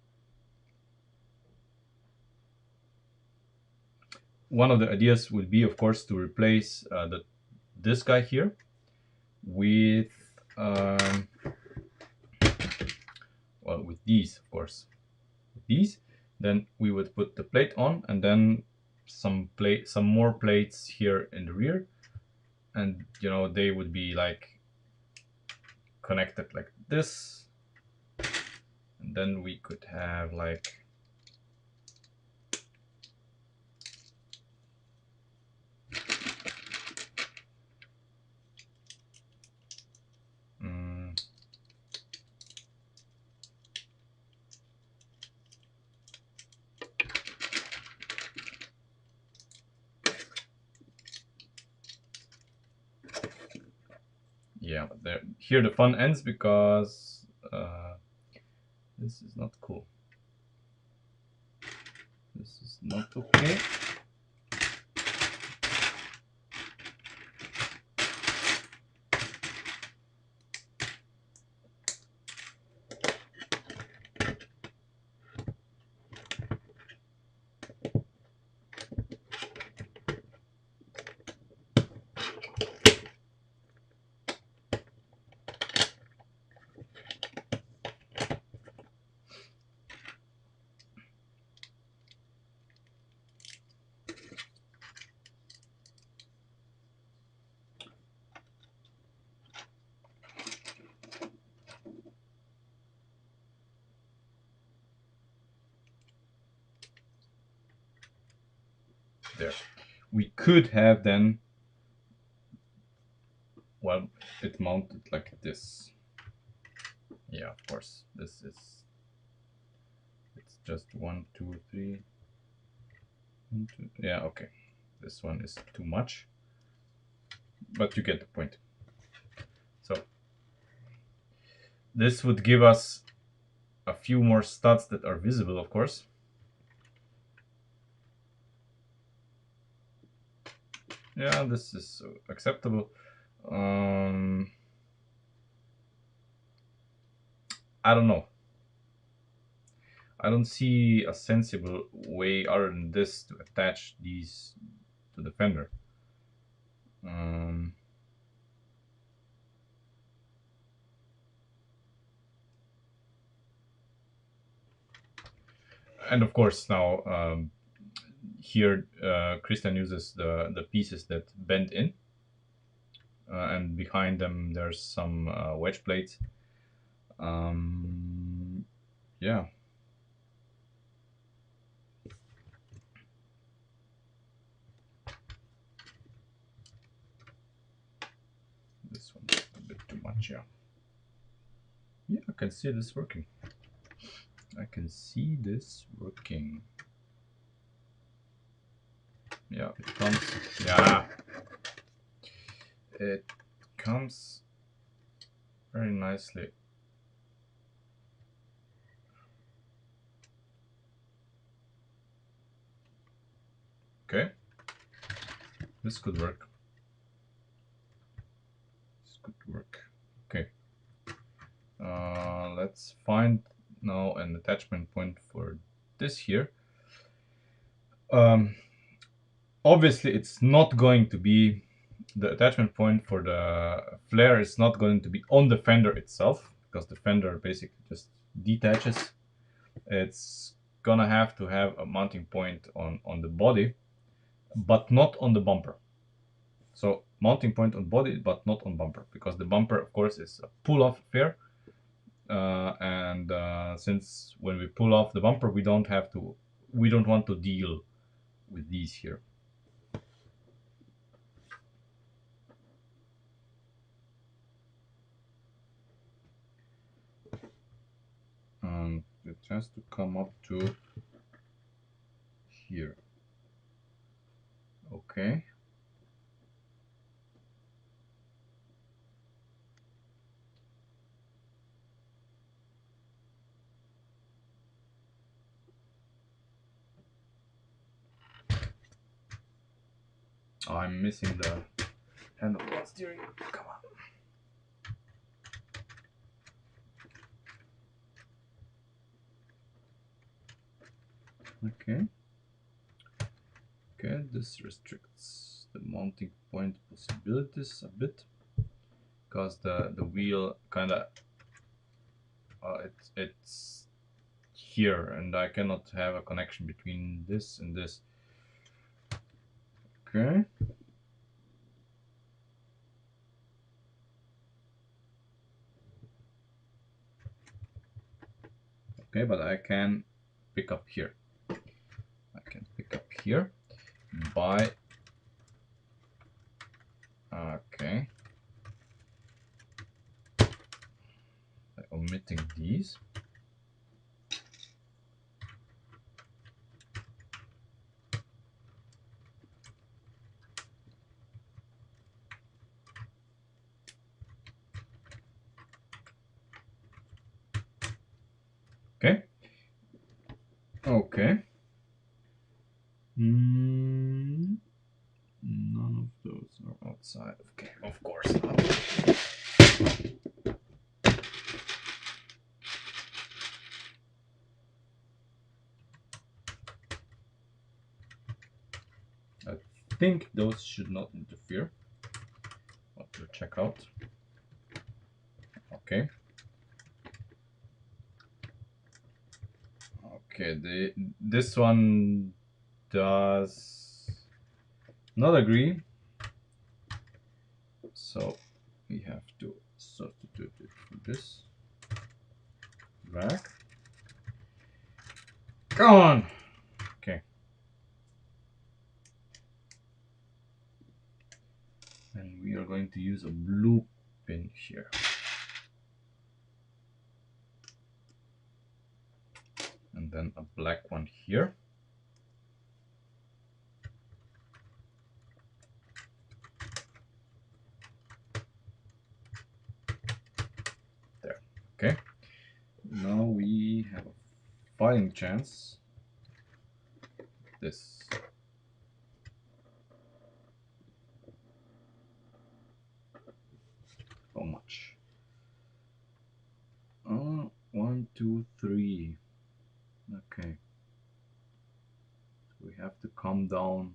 One of the ideas would be, of course, to replace this guy here with well, with these, of course, with these. Then we would put the plate on, and then some more plates here in the rear, and you know they would be like connected like this, and then we could have like yeah, but there, here the fun ends because this is not cool. This is not okay. There. We could have then, well, it mounted like this. Yeah, of course, this is, it's just 1, 2, 3. 1, 2, yeah, okay. This one is too much, but you get the point. So this would give us a few more studs that are visible, of course. Yeah, this is acceptable. I don't know. I don't see a sensible way other than this to attach these to the fender. And of course now here Christian uses the pieces that bend in, and behind them there's some wedge plates. Yeah. This one's a bit too much, yeah. Yeah, I can see this working. I can see this working. Yeah, it comes. Yeah, it comes very nicely. Okay, this could work. This could work. Okay, let's find now an attachment point for this here. Obviously, it's not going to be the attachment point for the flare is not going to be on the fender itself, because the fender basically just detaches. It's gonna have to have a mounting point on the body, but not on the bumper. So mounting point on body, but not on bumper, because the bumper, of course, is a pull-off flare. And since when we pull off the bumper, we don't want to deal with these here. It It has to come up to here. Okay. Oh, I'm missing the handle while steering. Come on. Okay. Okay, this restricts the mounting point possibilities a bit because the wheel kind of it's here, and I cannot have a connection between this and this. Okay. Okay, but I can pick up here. I can pick up here by okay, by omitting these. Okay. Okay. None of those are outside. Okay, of course not. I think those should not interfere. What to check out? Okay. Okay, this one does not agree, so we have to substitute it for this. Back. Come on. Okay. And we are going to use a blue pin here. And then a black one here. There. Okay. Now we have a fighting chance. This. How much? 1, 2, 3. Okay. So we have to come down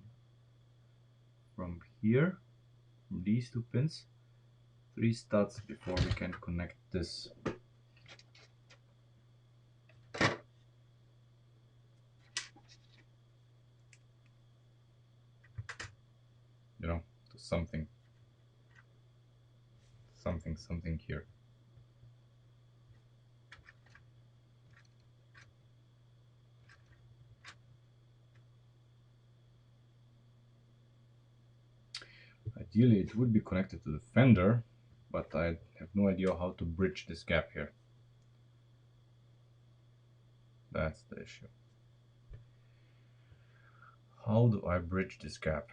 from here, from these two pins, 3 studs before we can connect this. You know, to something here. Ideally it would be connected to the Fender, but I have no idea how to bridge this gap here. That's the issue. How do I bridge this gap?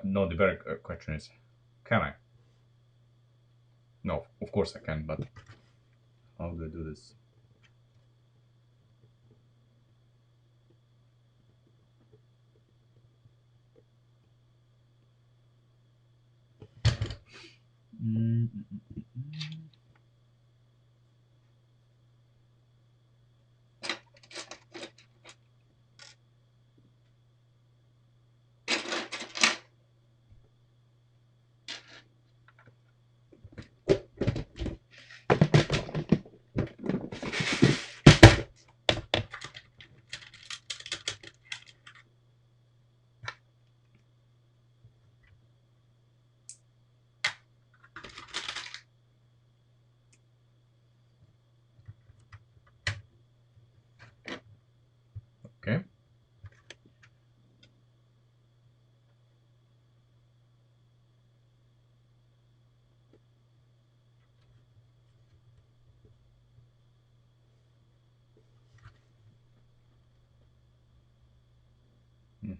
No, the better question is, can I? No, of course I can, but how do I do this?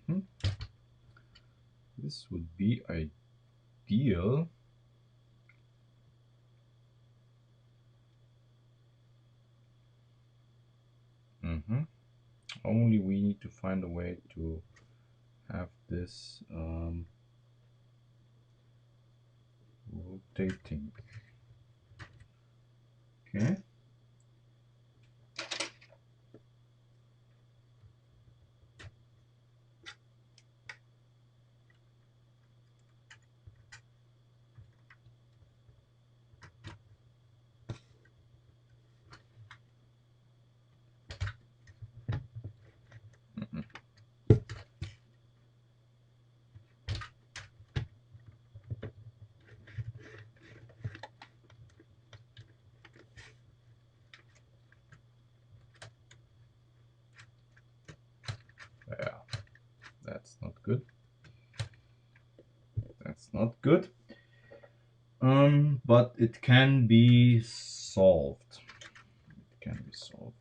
Mhm. This would be ideal. Only we need to find a way to have this rotating. Okay. Yeah, that's not good. That's not good. But it can be solved. It can be solved.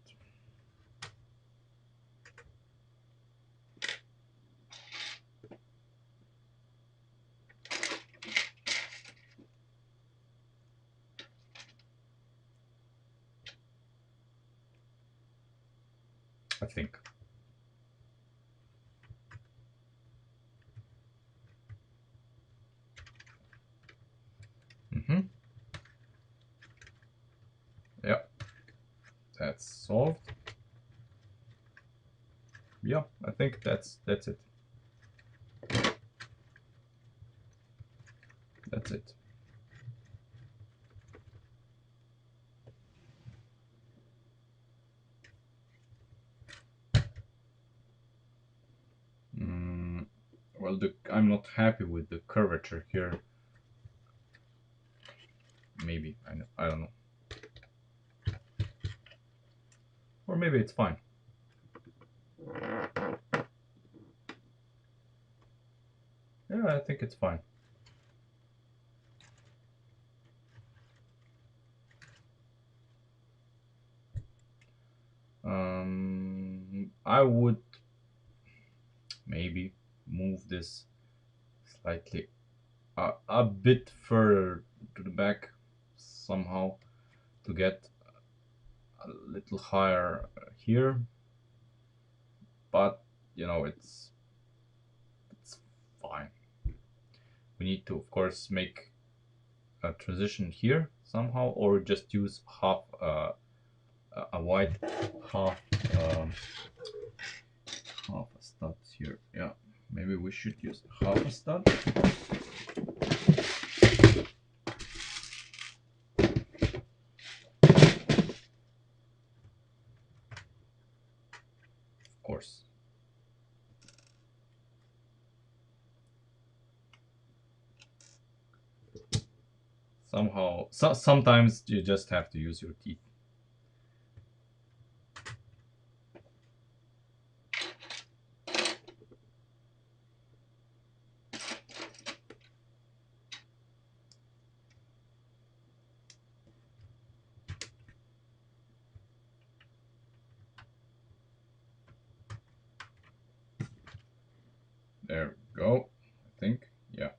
I think. Yeah, that's solved. Yeah, I think that's it. That's it. Well, I'm not happy with the curvature here. Maybe I don't know, or maybe it's fine. Yeah, I think it's fine. I would maybe move this slightly a bit further to the back somehow to get a little higher here, but you know it's fine. We need to of course make a transition here somehow, or just use half a wide half um, half a stud here. Yeah, maybe we should use half a stud. Of course. Somehow, sometimes you just have to use your teeth. There we go. I think, yeah.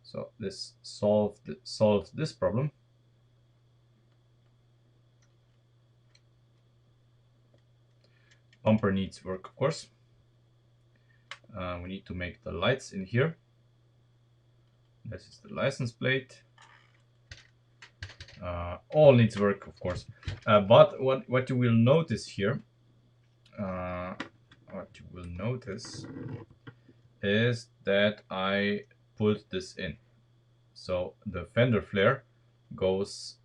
So this solved this problem. Bumper needs work, of course. We need to make the lights in here. This is the license plate. All needs work, of course. But what you will notice here, is that I put this in. So the fender flare goes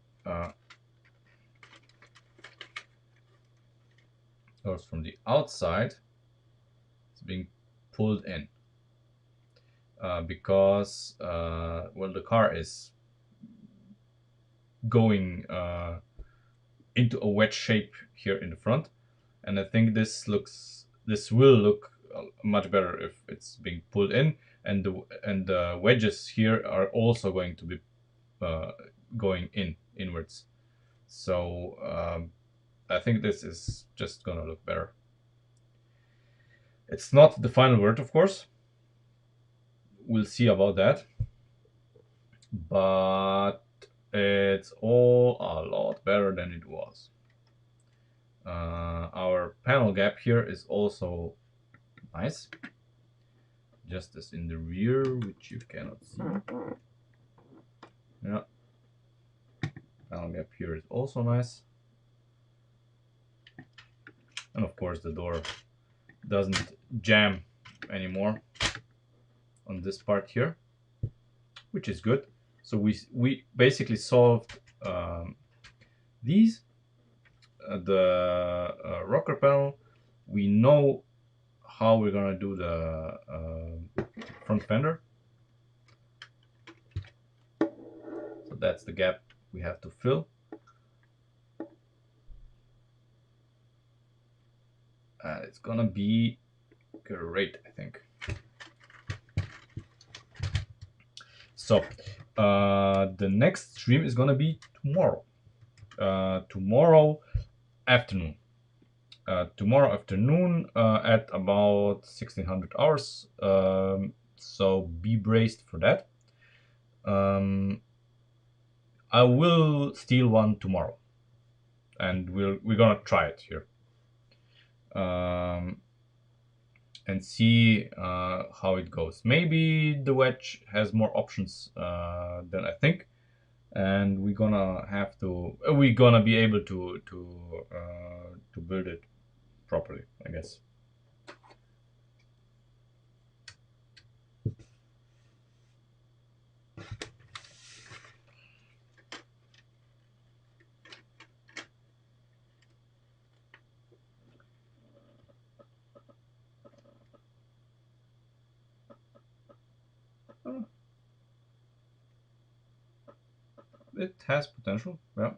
from the outside. It's being pulled in because well, the car is going into a wedge shape here in the front, and I think this will look much better if it's being pulled in, and the wedges here are also going to be going inwards. So I think this is just gonna look better. It's not the final word, of course. We'll see about that. But it's all a lot better than it was. Our panel gap here is also nice. Just as in the rear, which you cannot see. Yeah. Panel gap here is also nice. And of course the door doesn't jam anymore on this part here, which is good. So we basically solved these. The rocker panel, we know how we're gonna do the front fender. So that's the gap we have to fill. It's gonna be great, I think. So the next stream is gonna be tomorrow. Tomorrow afternoon. Tomorrow afternoon at about 1600 hours. So be braced for that. I will steal one tomorrow, and we're gonna try it here, and see how it goes. Maybe the wedge has more options than I think, and we're gonna be able to build it properly, I guess. It has potential, yeah.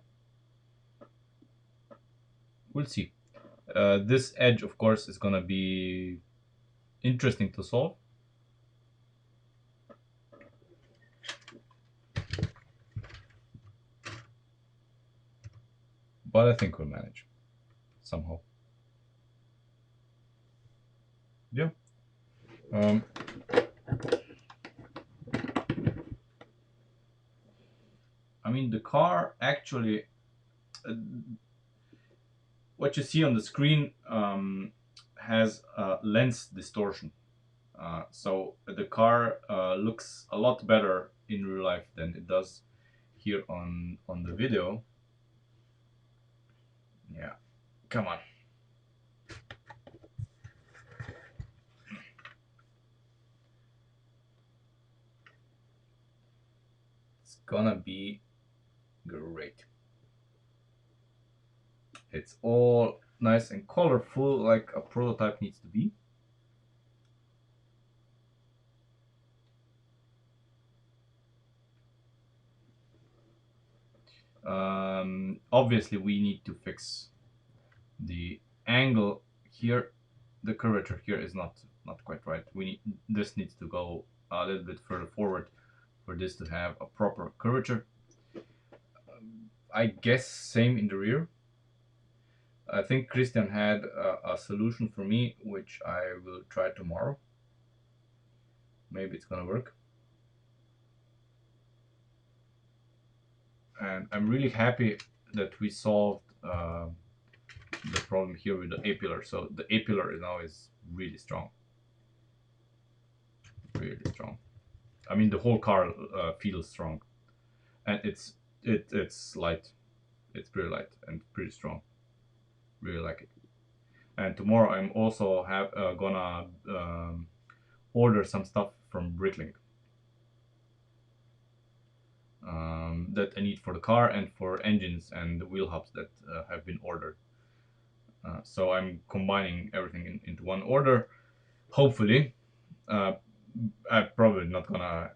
We'll see. This edge, of course, is gonna be interesting to solve. But I think we'll manage somehow. Yeah. I mean, the car actually, what you see on the screen has lens distortion. So the car looks a lot better in real life than it does here on the video. Yeah, come on. It's gonna be great. It's all nice and colorful like a prototype needs to be. Obviously we need to fix the angle here. The curvature here is not quite right. This needs to go a little bit further forward for this to have a proper curvature. I guess same in the rear. I think Christian had a solution for me, which I will try tomorrow. Maybe it's gonna work. And I'm really happy that we solved the problem here with the A-pillar. So the A-pillar now is really strong. Really strong. I mean, the whole car feels strong. And it's light. It's pretty light and pretty strong. Really like it. And tomorrow I'm also gonna order some stuff from Bricklink that I need for the car and for engines and the wheel hubs that have been ordered. So I'm combining everything into one order. Hopefully, I'm probably not gonna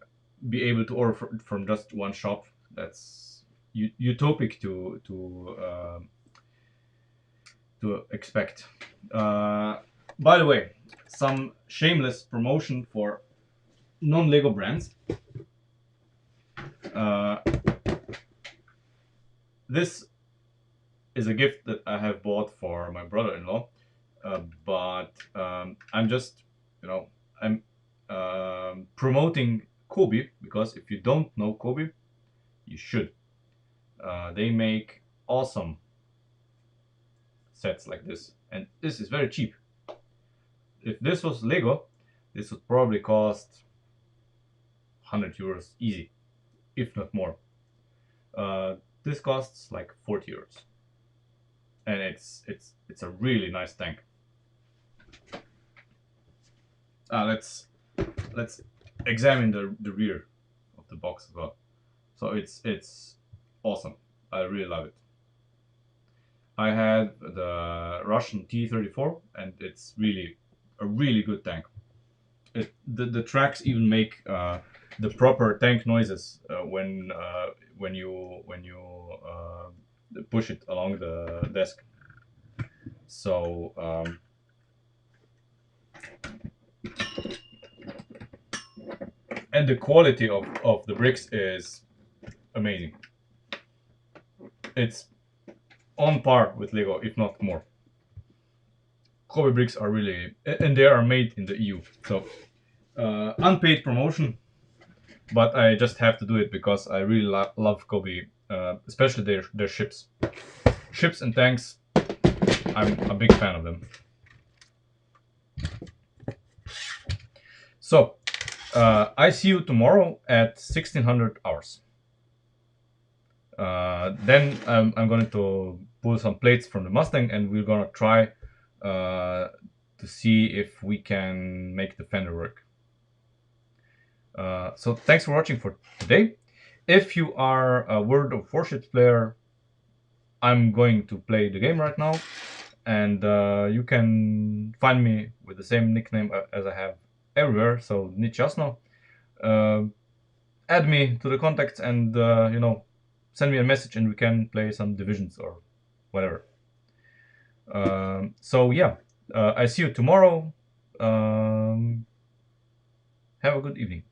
be able to order from just one shop. That's utopic to expect. By the way, some shameless promotion for non-Lego brands. This is a gift that I have bought for my brother-in-law. But I'm just, you know, I'm promoting Kobe, because if you don't know Kobe, you should. They make awesome sets like this, and this is very cheap. If this was Lego, this would probably cost 100 euros easy, if not more. This costs like 40 euros, and it's a really nice tank. Let's examine the rear of the box as well. So it's awesome. I really love it. I had the Russian T-34, and it's really a really good tank. The tracks even make the proper tank noises when you push it along the desk. So and the quality of the bricks is amazing. It's on par with Lego, if not more. Kobe bricks are really, and they are made in the EU. So unpaid promotion, but I just have to do it because I really love Kobe, especially their ships. Ships and tanks, I'm a big fan of them. So I see you tomorrow at 1600 hours. Then I'm going to pull some plates from the Mustang, and we're going to try to see if we can make the Fender work. So thanks for watching for today. If you are a World of Warships player, I'm going to play the game right now, and you can find me with the same nickname as I have everywhere, so Nichasno. Add me to the contacts, and send me a message, and we can play some divisions or whatever. So yeah, I see you tomorrow. Have a good evening.